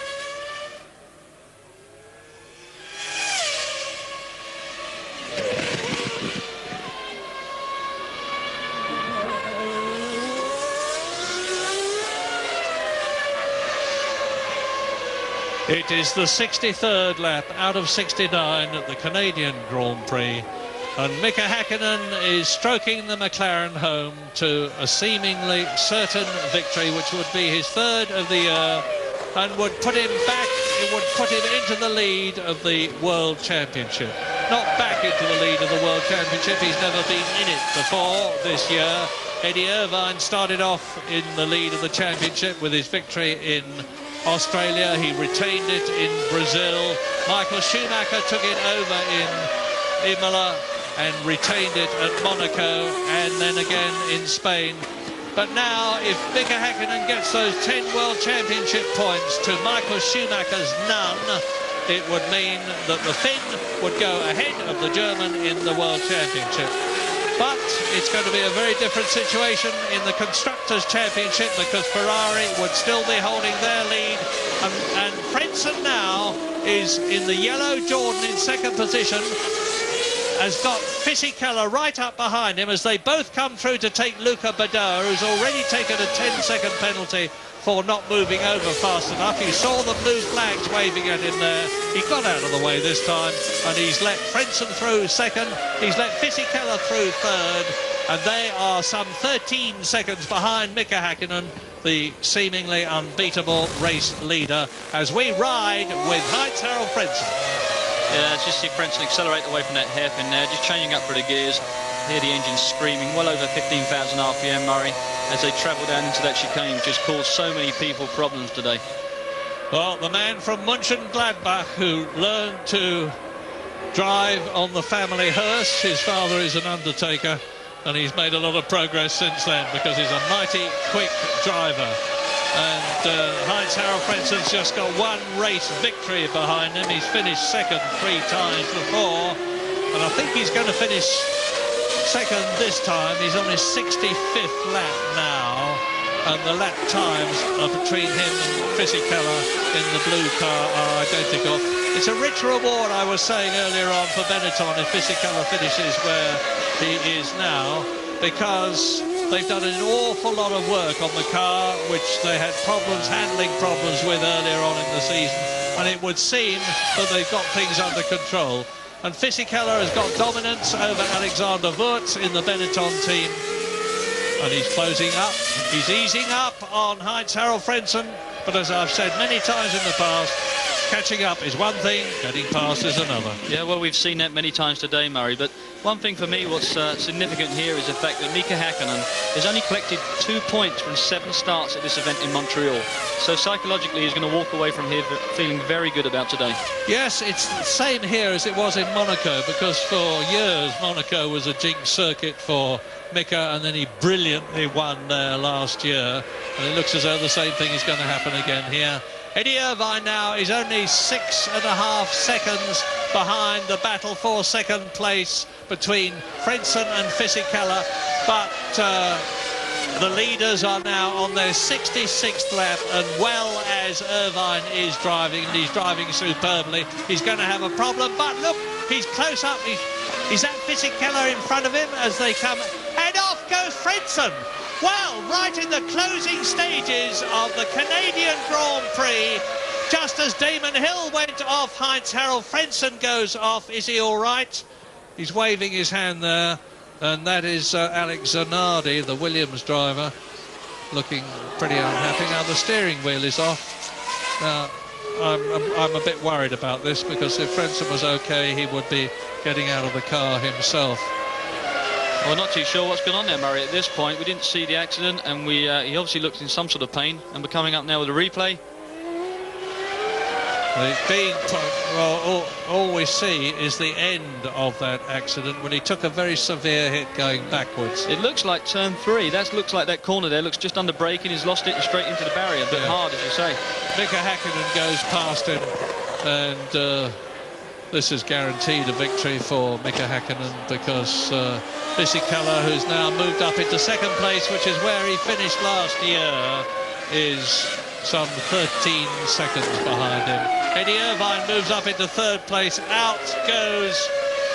It is the 63rd lap out of 69 at the Canadian Grand Prix, and Mika Häkkinen is stroking the McLaren home to a seemingly certain victory, which would be his 3rd of the year and would put him back, it would put him into the lead of the World Championship. Not back into the lead of the World Championship, he's never been in it before this year. Eddie Irvine started off in the lead of the championship with his victory in Australia. He retained it in Brazil. Michael Schumacher took it over in Imola and retained it at Monaco and then again in Spain. But now, if Mika Häkkinen gets those 10 World Championship points to Michael Schumacher's none, it would mean that the Finn would go ahead of the German in the World Championship. But it's going to be a very different situation in the Constructors' Championship because Ferrari would still be holding their lead. And Frentzen now is in the yellow Jordan in second position, has got Fisichella right up behind him as they both come through to take Luca Badoer, who's already taken a 10-second penalty for not moving over fast enough. You saw the blue flags waving at him there. He got out of the way this time, and he's let Frentzen through second. He's let Fisichella through third, and they are some 13 seconds behind Mika Häkkinen, the seemingly unbeatable race leader, as we ride with Heinz-Harald Frentzen. Yeah, it's just see Frentzen accelerate away from that hairpin there, just changing up for the gears. Hear the engine screaming, well over 15,000 RPM, Murray, as they travel down into that chicane, which has caused so many people problems today. Well, the man from Mönchengladbach who learned to drive on the family hearse, his father is an undertaker, and he's made a lot of progress since then because he's a mighty quick driver. And Heinz-Harald Frentzen's just got one race victory behind him. He's finished second 3 times before, and I think he's going to finish second this time. He's on his 65th lap now, and the lap times between him and Fisichella in the blue car are identical. It's a rich reward, I was saying earlier on, for Benetton if Fisichella finishes where he is now, because they've done an awful lot of work on the car, which they had handling problems with earlier on in the season, and it would seem that they've got things under control. And Fisichella has got dominance over Alexander Wurz in the Benetton team. And he's closing up. He's easing up on Heinz-Harald Frentzen. But as I've said many times in the past, catching up is one thing, getting past is another. Yeah, well, we've seen that many times today, Murray. But one thing for me, what's significant here is the fact that Mika Häkkinen has only collected 2 points from 7 starts at this event in Montreal. So psychologically, he's going to walk away from here feeling very good about today. Yes, it's the same here as it was in Monaco, because for years Monaco was a jinx circuit for Mika, and then he brilliantly won there last year. And it looks as though the same thing is going to happen again here. Eddie Irvine now is only 6.5 seconds behind the battle for second place between Frentzen and Fisichella, but the leaders are now on their 66th lap, and well as Irvine is driving, and he's driving superbly, he's going to have a problem. But look, he's close up. Is that Fisichella in front of him as they come? And off goes Frentzen. Well, right in the closing stages of the Canadian Grand Prix, just as Damon Hill went off, Heinz-Harald Frentzen goes off. Is he all right? He's waving his hand there, and that is Alex Zanardi, the Williams driver, looking pretty unhappy. Now the steering wheel is off. Now, I'm a bit worried about this, because if Frentzen was okay, he would be getting out of the car himself. Well, not too sure what's going on there, Murray. At this point, we didn't see the accident, and he obviously looked in some sort of pain. And we're coming up now with a replay. All we see is the end of that accident when he took a very severe hit going backwards. It looks like turn 3. That looks like that corner there looks just under braking. He's lost it and straight into the barrier. A bit hard, as you say. Mika Häkkinen goes past him, and this is guaranteed a victory for Mika Häkkinen, because Fisichella, who's now moved up into second place, which is where he finished last year, is some 13 seconds behind him. Eddie Irvine moves up into third place. Out goes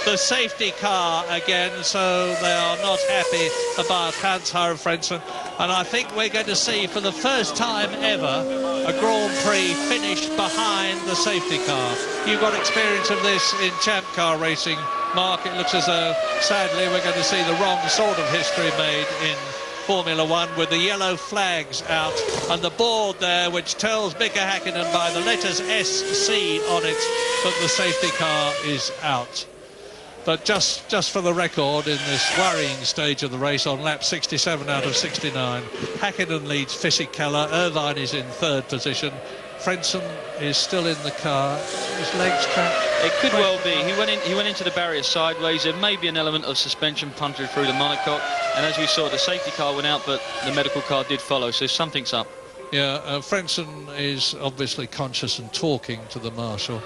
the safety car again, so they are not happy about Heinz-Harald Frentzen. And I think we're going to see, for the first time ever, a Grand Prix finish behind the safety car. You've got experience of this in Champ Car racing, Mark. It looks as though, sadly, we're going to see the wrong sort of history made in Formula One, with the yellow flags out and the board there which tells Mika Häkkinen by the letters SC on it that the safety car is out. But just for the record, in this worrying stage of the race, on lap 67 out of 69, Häkkinen leads Fisichella. Irvine is in third position. Frentzen is still in the car. His legs cracked. It could well be. He went into the barrier sideways. There may be an element of suspension punctured through the monocoque. And as we saw, the safety car went out, but the medical car did follow. So something's up. Yeah, Frentzen is obviously conscious and talking to the marshal.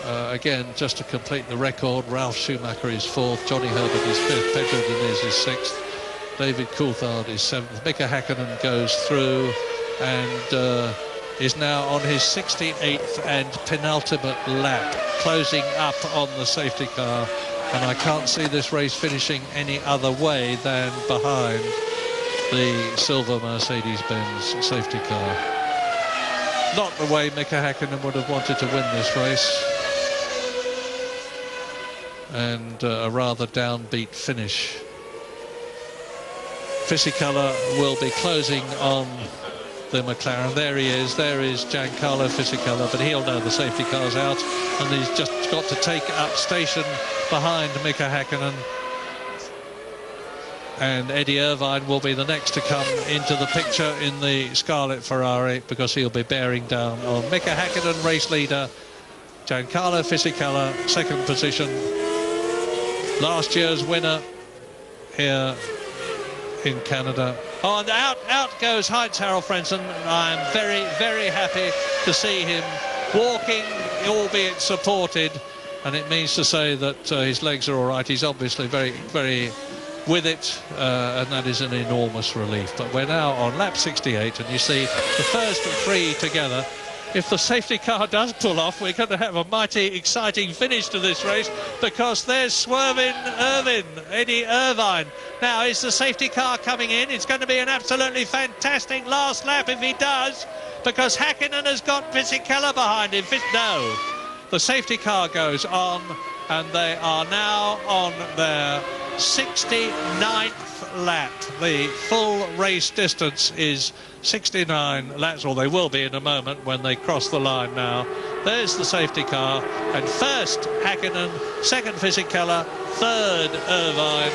Again, just to complete the record, Ralph Schumacher is 4th, Johnny Herbert is 5th, Pedro Diniz is 6th, David Coulthard is 7th. Mika Häkkinen goes through and is now on his 68th and penultimate lap, closing up on the safety car. And I can't see this race finishing any other way than behind the silver Mercedes-Benz safety car. Not the way Mika Häkkinen would have wanted to win this race. And a rather downbeat finish. Fisichella will be closing on the McLaren. There he is. There is Giancarlo Fisichella, but he'll know the safety car's out, and he's just got to take up station behind Mika Häkkinen. And Eddie Irvine will be the next to come into the picture in the Scarlet Ferrari, because he'll be bearing down on Mika Häkkinen, race leader. Giancarlo Fisichella, 2nd position. Last year's winner here in Canada. Oh, and out goes Heinz-Harald Frentzen. I'm very, very happy to see him walking, albeit supported, and it means to say that his legs are all right. He's obviously very, very with it, and that is an enormous relief. But we're now on lap 68, and you see the first 3 together. If the safety car does pull off, we're going to have a mighty exciting finish to this race, because there's swerving Eddie Irvine. Now, is the safety car coming in? It's going to be an absolutely fantastic last lap if he does, because Häkkinen has got Fisichella behind him. No, the safety car goes on, and they are now on their 69th lap. The full race distance is 69 laps, or they will be in a moment when they cross the line now. There's the safety car, and 1st Häkkinen, 2nd Fisichella, 3rd Irvine.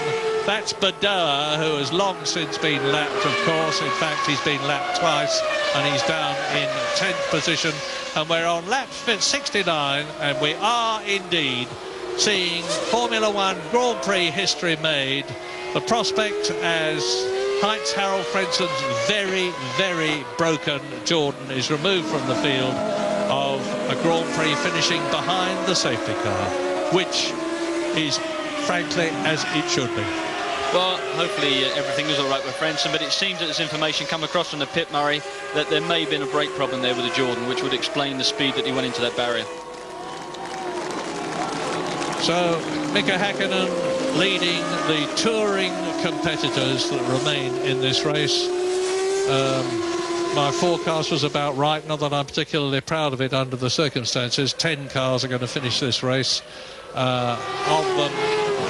That's Badoa, who has long since been lapped, of course. In fact, he's been lapped twice, and he's down in 10th position. And we're on lap 69, and we are indeed seeing Formula One Grand Prix history made. The prospect as Heinz-Harald Frentzen's very, very broken Jordan is removed from the field of a Grand Prix finishing behind the safety car, which is, frankly, as it should be. Well, hopefully everything is all right with Frentzen, but it seems that there's information come across from the pit, Murray, that there may have been a brake problem there with the Jordan, which would explain the speed that he went into that barrier. So, Mika Häkkinen leading the touring competitors that remain in this race. My forecast was about right, not that I'm particularly proud of it under the circumstances. 10 cars are going to finish this race. Of them,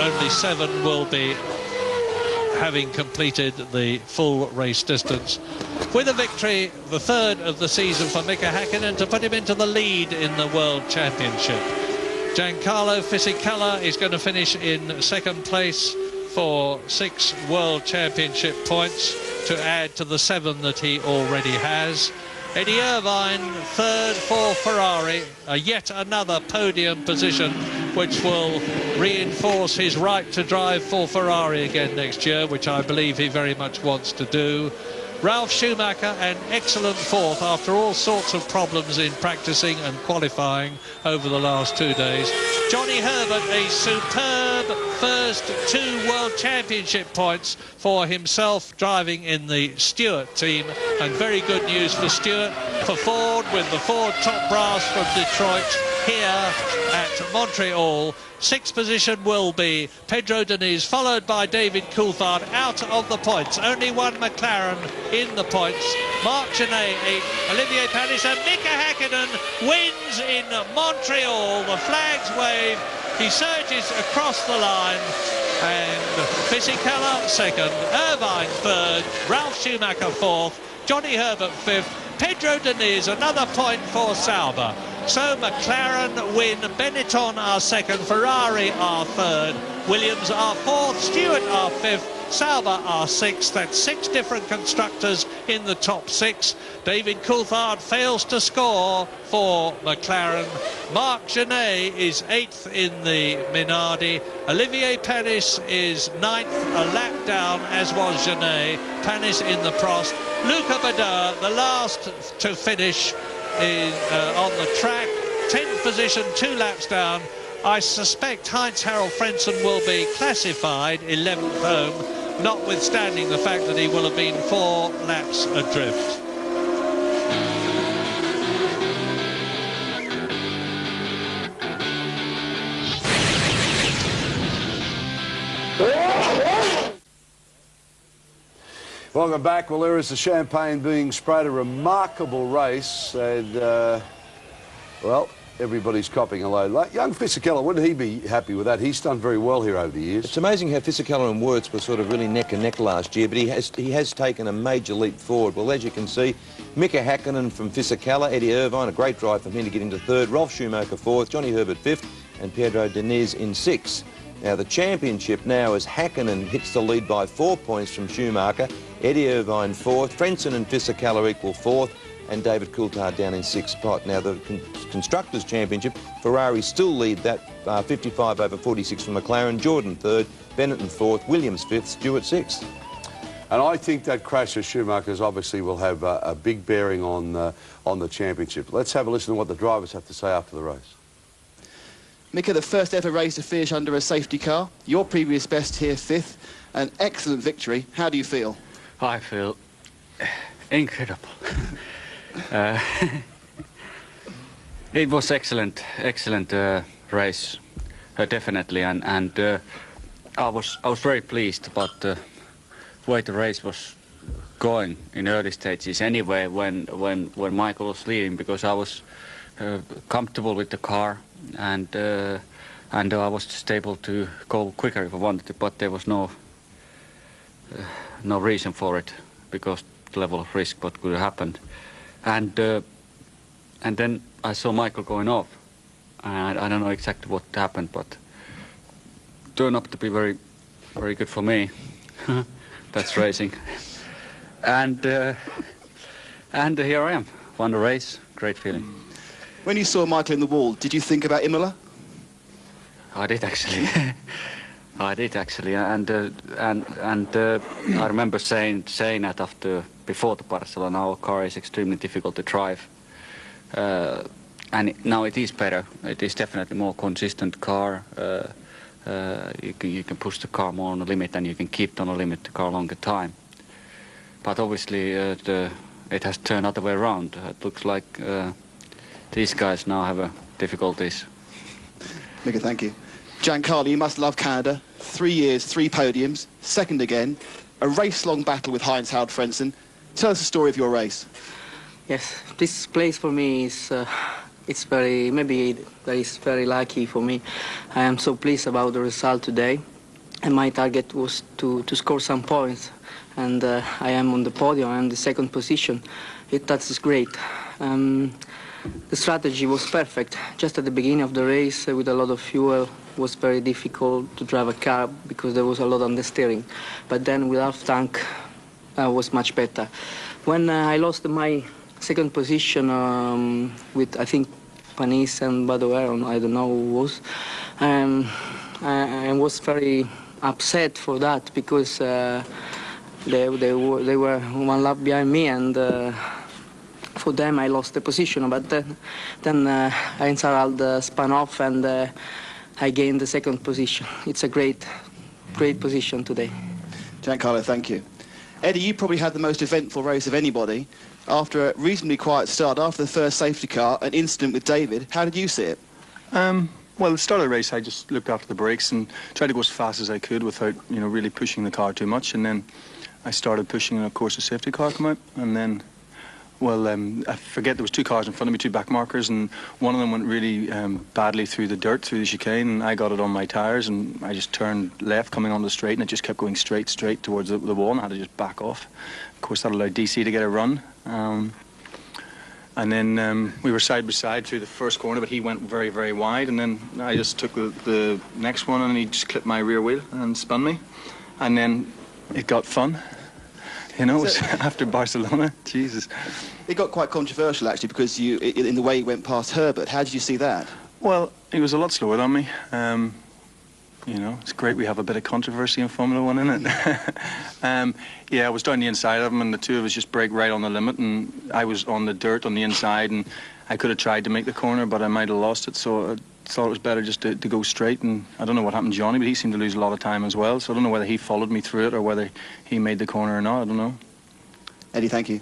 only 7 will be having completed the full race distance. With a victory, the 3rd of the season for Mika Häkkinen, to put him into the lead in the World Championship. Giancarlo Fisichella is going to finish in 2nd place for 6 World Championship points to add to the 7 that he already has. Eddie Irvine, 3rd for Ferrari, yet another podium position, which will reinforce his right to drive for Ferrari again next year, which I believe he very much wants to do. Ralf Schumacher, an excellent 4th after all sorts of problems in practicing and qualifying over the last 2 days. Johnny Herbert, a superb first 2 World Championship points for himself, driving in the Stewart team, and very good news for Stewart, for Ford, with the Ford top brass from Detroit here at Montreal. 6th position will be Pedro Diniz, followed by David Coulthard, out of the points. Only 1 McLaren in the points. Marc Genet 8th, Olivier Panis, and Mika Häkkinen wins in Montreal. The flags wave, he surges across the line, and Fisichella 2nd, Irvine 3rd, Ralf Schumacher 4th, Johnny Herbert 5th, Pedro Diniz another point for Sauber. So McLaren win, Benetton are 2nd, Ferrari are 3rd, Williams are 4th, Stewart are 5th, Sauber are 6th. That's 6 different constructors in the top 6. David Coulthard fails to score for McLaren. Marc Genet is 8th in the Minardi. Olivier Panis is 9th, a lap down, as was Genet. Panis in the Prost. Luca Badoa, the last to finish on the track, 10th position, 2 laps down. I suspect Heinz-Harald Frentzen will be classified 11th home, notwithstanding the fact that he will have been 4 laps adrift. Welcome back. Well, there is the champagne being sprayed. A remarkable race, and well, everybody's copping a load. Like young Fisichella, wouldn't he be happy with that? He's done very well here over the years. It's amazing how Fisichella and Wirtz were sort of really neck and neck last year, but he has taken a major leap forward. Well, as you can see, Mika Häkkinen from Fisichella, Eddie Irvine, a great drive from him to get into 3rd, Rolf Schumacher 4th, Johnny Herbert 5th, and Pedro Diniz in 6th. Now, the championship now as Häkkinen hits the lead by 4 points from Schumacher, Eddie Irvine 4th, Frentzen and Fisichella equal 4th, and David Coulthard down in 6th spot. Now, the Constructors' Championship, Ferrari still lead that 55 over 46 from McLaren, Jordan 3rd, Benetton 4th, Williams 5th, Stewart 6th. And I think that crash of Schumacher's obviously will have a big bearing on the championship. Let's have a listen to what the drivers have to say after the race. Mika, the first ever race to finish under a safety car. Your previous best here, 5th. An excellent victory. How do you feel? I feel incredible. It was excellent race, definitely, and I was very pleased about the way the race was going in early stages. Anyway, when Michael was leading, because I was comfortable with the car, and I was just able to go quicker if I wanted to, but there was no reason for it because the level of risk what could have happened, and then I saw Michael going off, and I don't know exactly what happened, but turned up to be very good for me. That's racing, and here I am, won the race, great feeling. When you saw Michael in the wall, did you think about Imola? I did actually. I did actually, and I remember saying that before the Barcelona, our car is extremely difficult to drive, and now it is better. It is definitely more consistent car. You can push the car more on the limit, and you can keep it on the limit the car longer time. But obviously, it has turned other way around. It looks like these guys now have difficulties. Mika, thank you. Giancarlo, you must love Canada. 3 years, 3 podiums, 2nd again. A race-long battle with Heinz-Harald Frentzen. Tell us the story of your race. Yes, this place for me is it's very lucky for me. I am so pleased about the result today, and my target was to score some points, and I am on the podium. I am the 2nd position. That is great. The strategy was perfect. Just at the beginning of the race, with a lot of fuel, it was very difficult to drive a car because there was a lot on the steering. But then with half tank, was much better. When I lost my 2nd position with, I think, Panis and Badoer, I don't know who was, I was very upset for that because they were 1 lap behind me, and for them I lost the position. But then Heinz-Harald spun off, and I gained the 2nd position. It's a great position today. Giancarlo, thank you. Eddie, you probably had the most eventful race of anybody. After a reasonably quiet start, after the first safety car, an incident with David, how did you see it? Well, at the start of the race, I just looked after the brakes and tried to go as fast as I could without, really pushing the car too much. And then I started pushing, and of course the safety car came out, and then, well, I forget, there was 2 cars in front of me, 2 back markers, and one of them went really badly through the dirt, through the chicane, and I got it on my tyres, and I just turned left coming on the straight, and it just kept going straight towards the wall, and I had to just back off. Of course, that allowed DC to get a run. And then we were side by side through the first corner, but he went very, very wide, and then I just took the next one, and he just clipped my rear wheel and spun me, and then it got fun. It was after Barcelona. Jesus. It got quite controversial, actually, because in the way you went past Herbert. How did you see that? Well, he was a lot slower than me. It's great we have a bit of controversy in Formula 1, isn't it? Yeah, I was down the inside of him, and the two of us just brake right on the limit, and I was on the dirt on the inside, and I could have tried to make the corner, but I might have lost it, so I thought it was better just to go straight. And I don't know what happened to Johnny, but he seemed to lose a lot of time as well, so I don't know whether he followed me through it or whether he made the corner or not. I don't know. Eddie, thank you.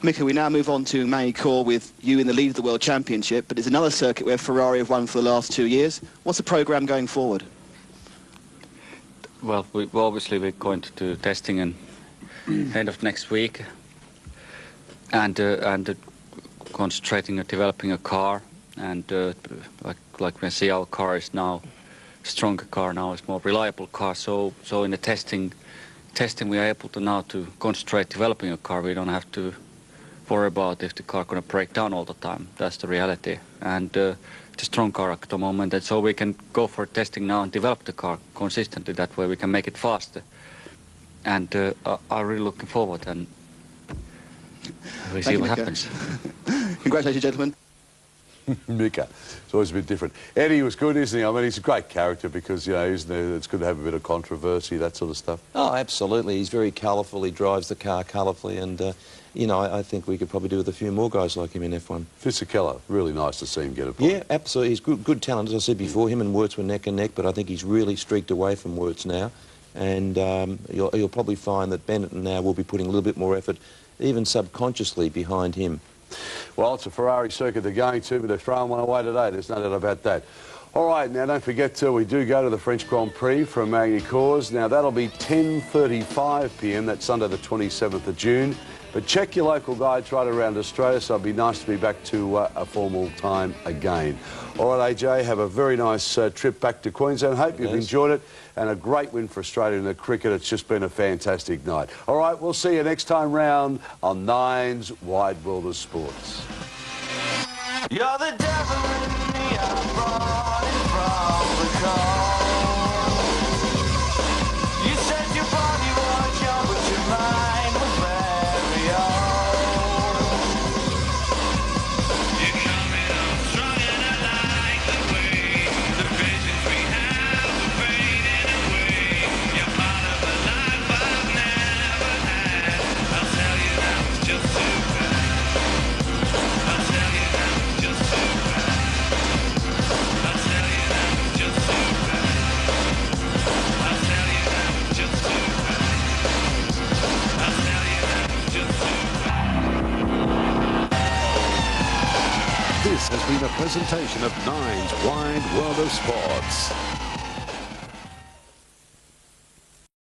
Mika, we now move on to Magny-Cours with you in the lead of the World Championship, but it's another circuit where Ferrari have won for the last 2 years. What's the programme going forward? Well, obviously we're going to do testing in end of next week, and concentrating on developing a car, and like we see, our car is now a stronger car now, it's more reliable car. So in the testing we are able to now to concentrate developing a car. We don't have to worry about if the car going to break down all the time. That's the reality, and it's a strong car at the moment, and so we can go for testing now and develop the car consistently. That way we can make it faster, and I'm really looking forward, and we see what happens. Congratulations, gentlemen. Mika, it's always a bit different. Eddie was good, isn't he? I mean, he's a great character because, you know, isn't it? It's good to have a bit of controversy, that sort of stuff. Oh, absolutely. He's very colourful. He drives the car colourfully, and, you know, I think we could probably do with a few more guys like him in F1. Fisichella, really nice to see him get a point. Yeah, absolutely. He's good talent. As I said before, him and Wirtz were neck and neck, but I think he's really streaked away from Wirtz now. And you'll probably find that Bennett now will be putting a little bit more effort, even subconsciously, behind him. Well, it's a Ferrari circuit they're going to, but they're throwing one away today. There's no doubt about that. All right, now don't forget, we do go to the French Grand Prix from Magny-Cours. Now, that'll be 10:35 p.m. That's Sunday the 27th of June. But check your local guides right around Australia, so it'd be nice to be back to a formal time again. All right, AJ, have a very nice trip back to Queensland. Hope you've enjoyed it, and a great win for Australia in the cricket. It's just been a fantastic night. All right, we'll see you next time round on Nine's Wide World of Sports. You're the devil in me, I'm running from the cold. You said your body was young, but your mind was very old. You're coming on strong and I like the way the visions we have are fading away. You're part of a life I've never had. I'll tell you that was just too bad. I'll tell you that was just too bad. I'll tell you that was just too bad. I'll tell you that was just too bad. I'll tell you that was just too bad. This has been a presentation of Nine's Wide World of Sports.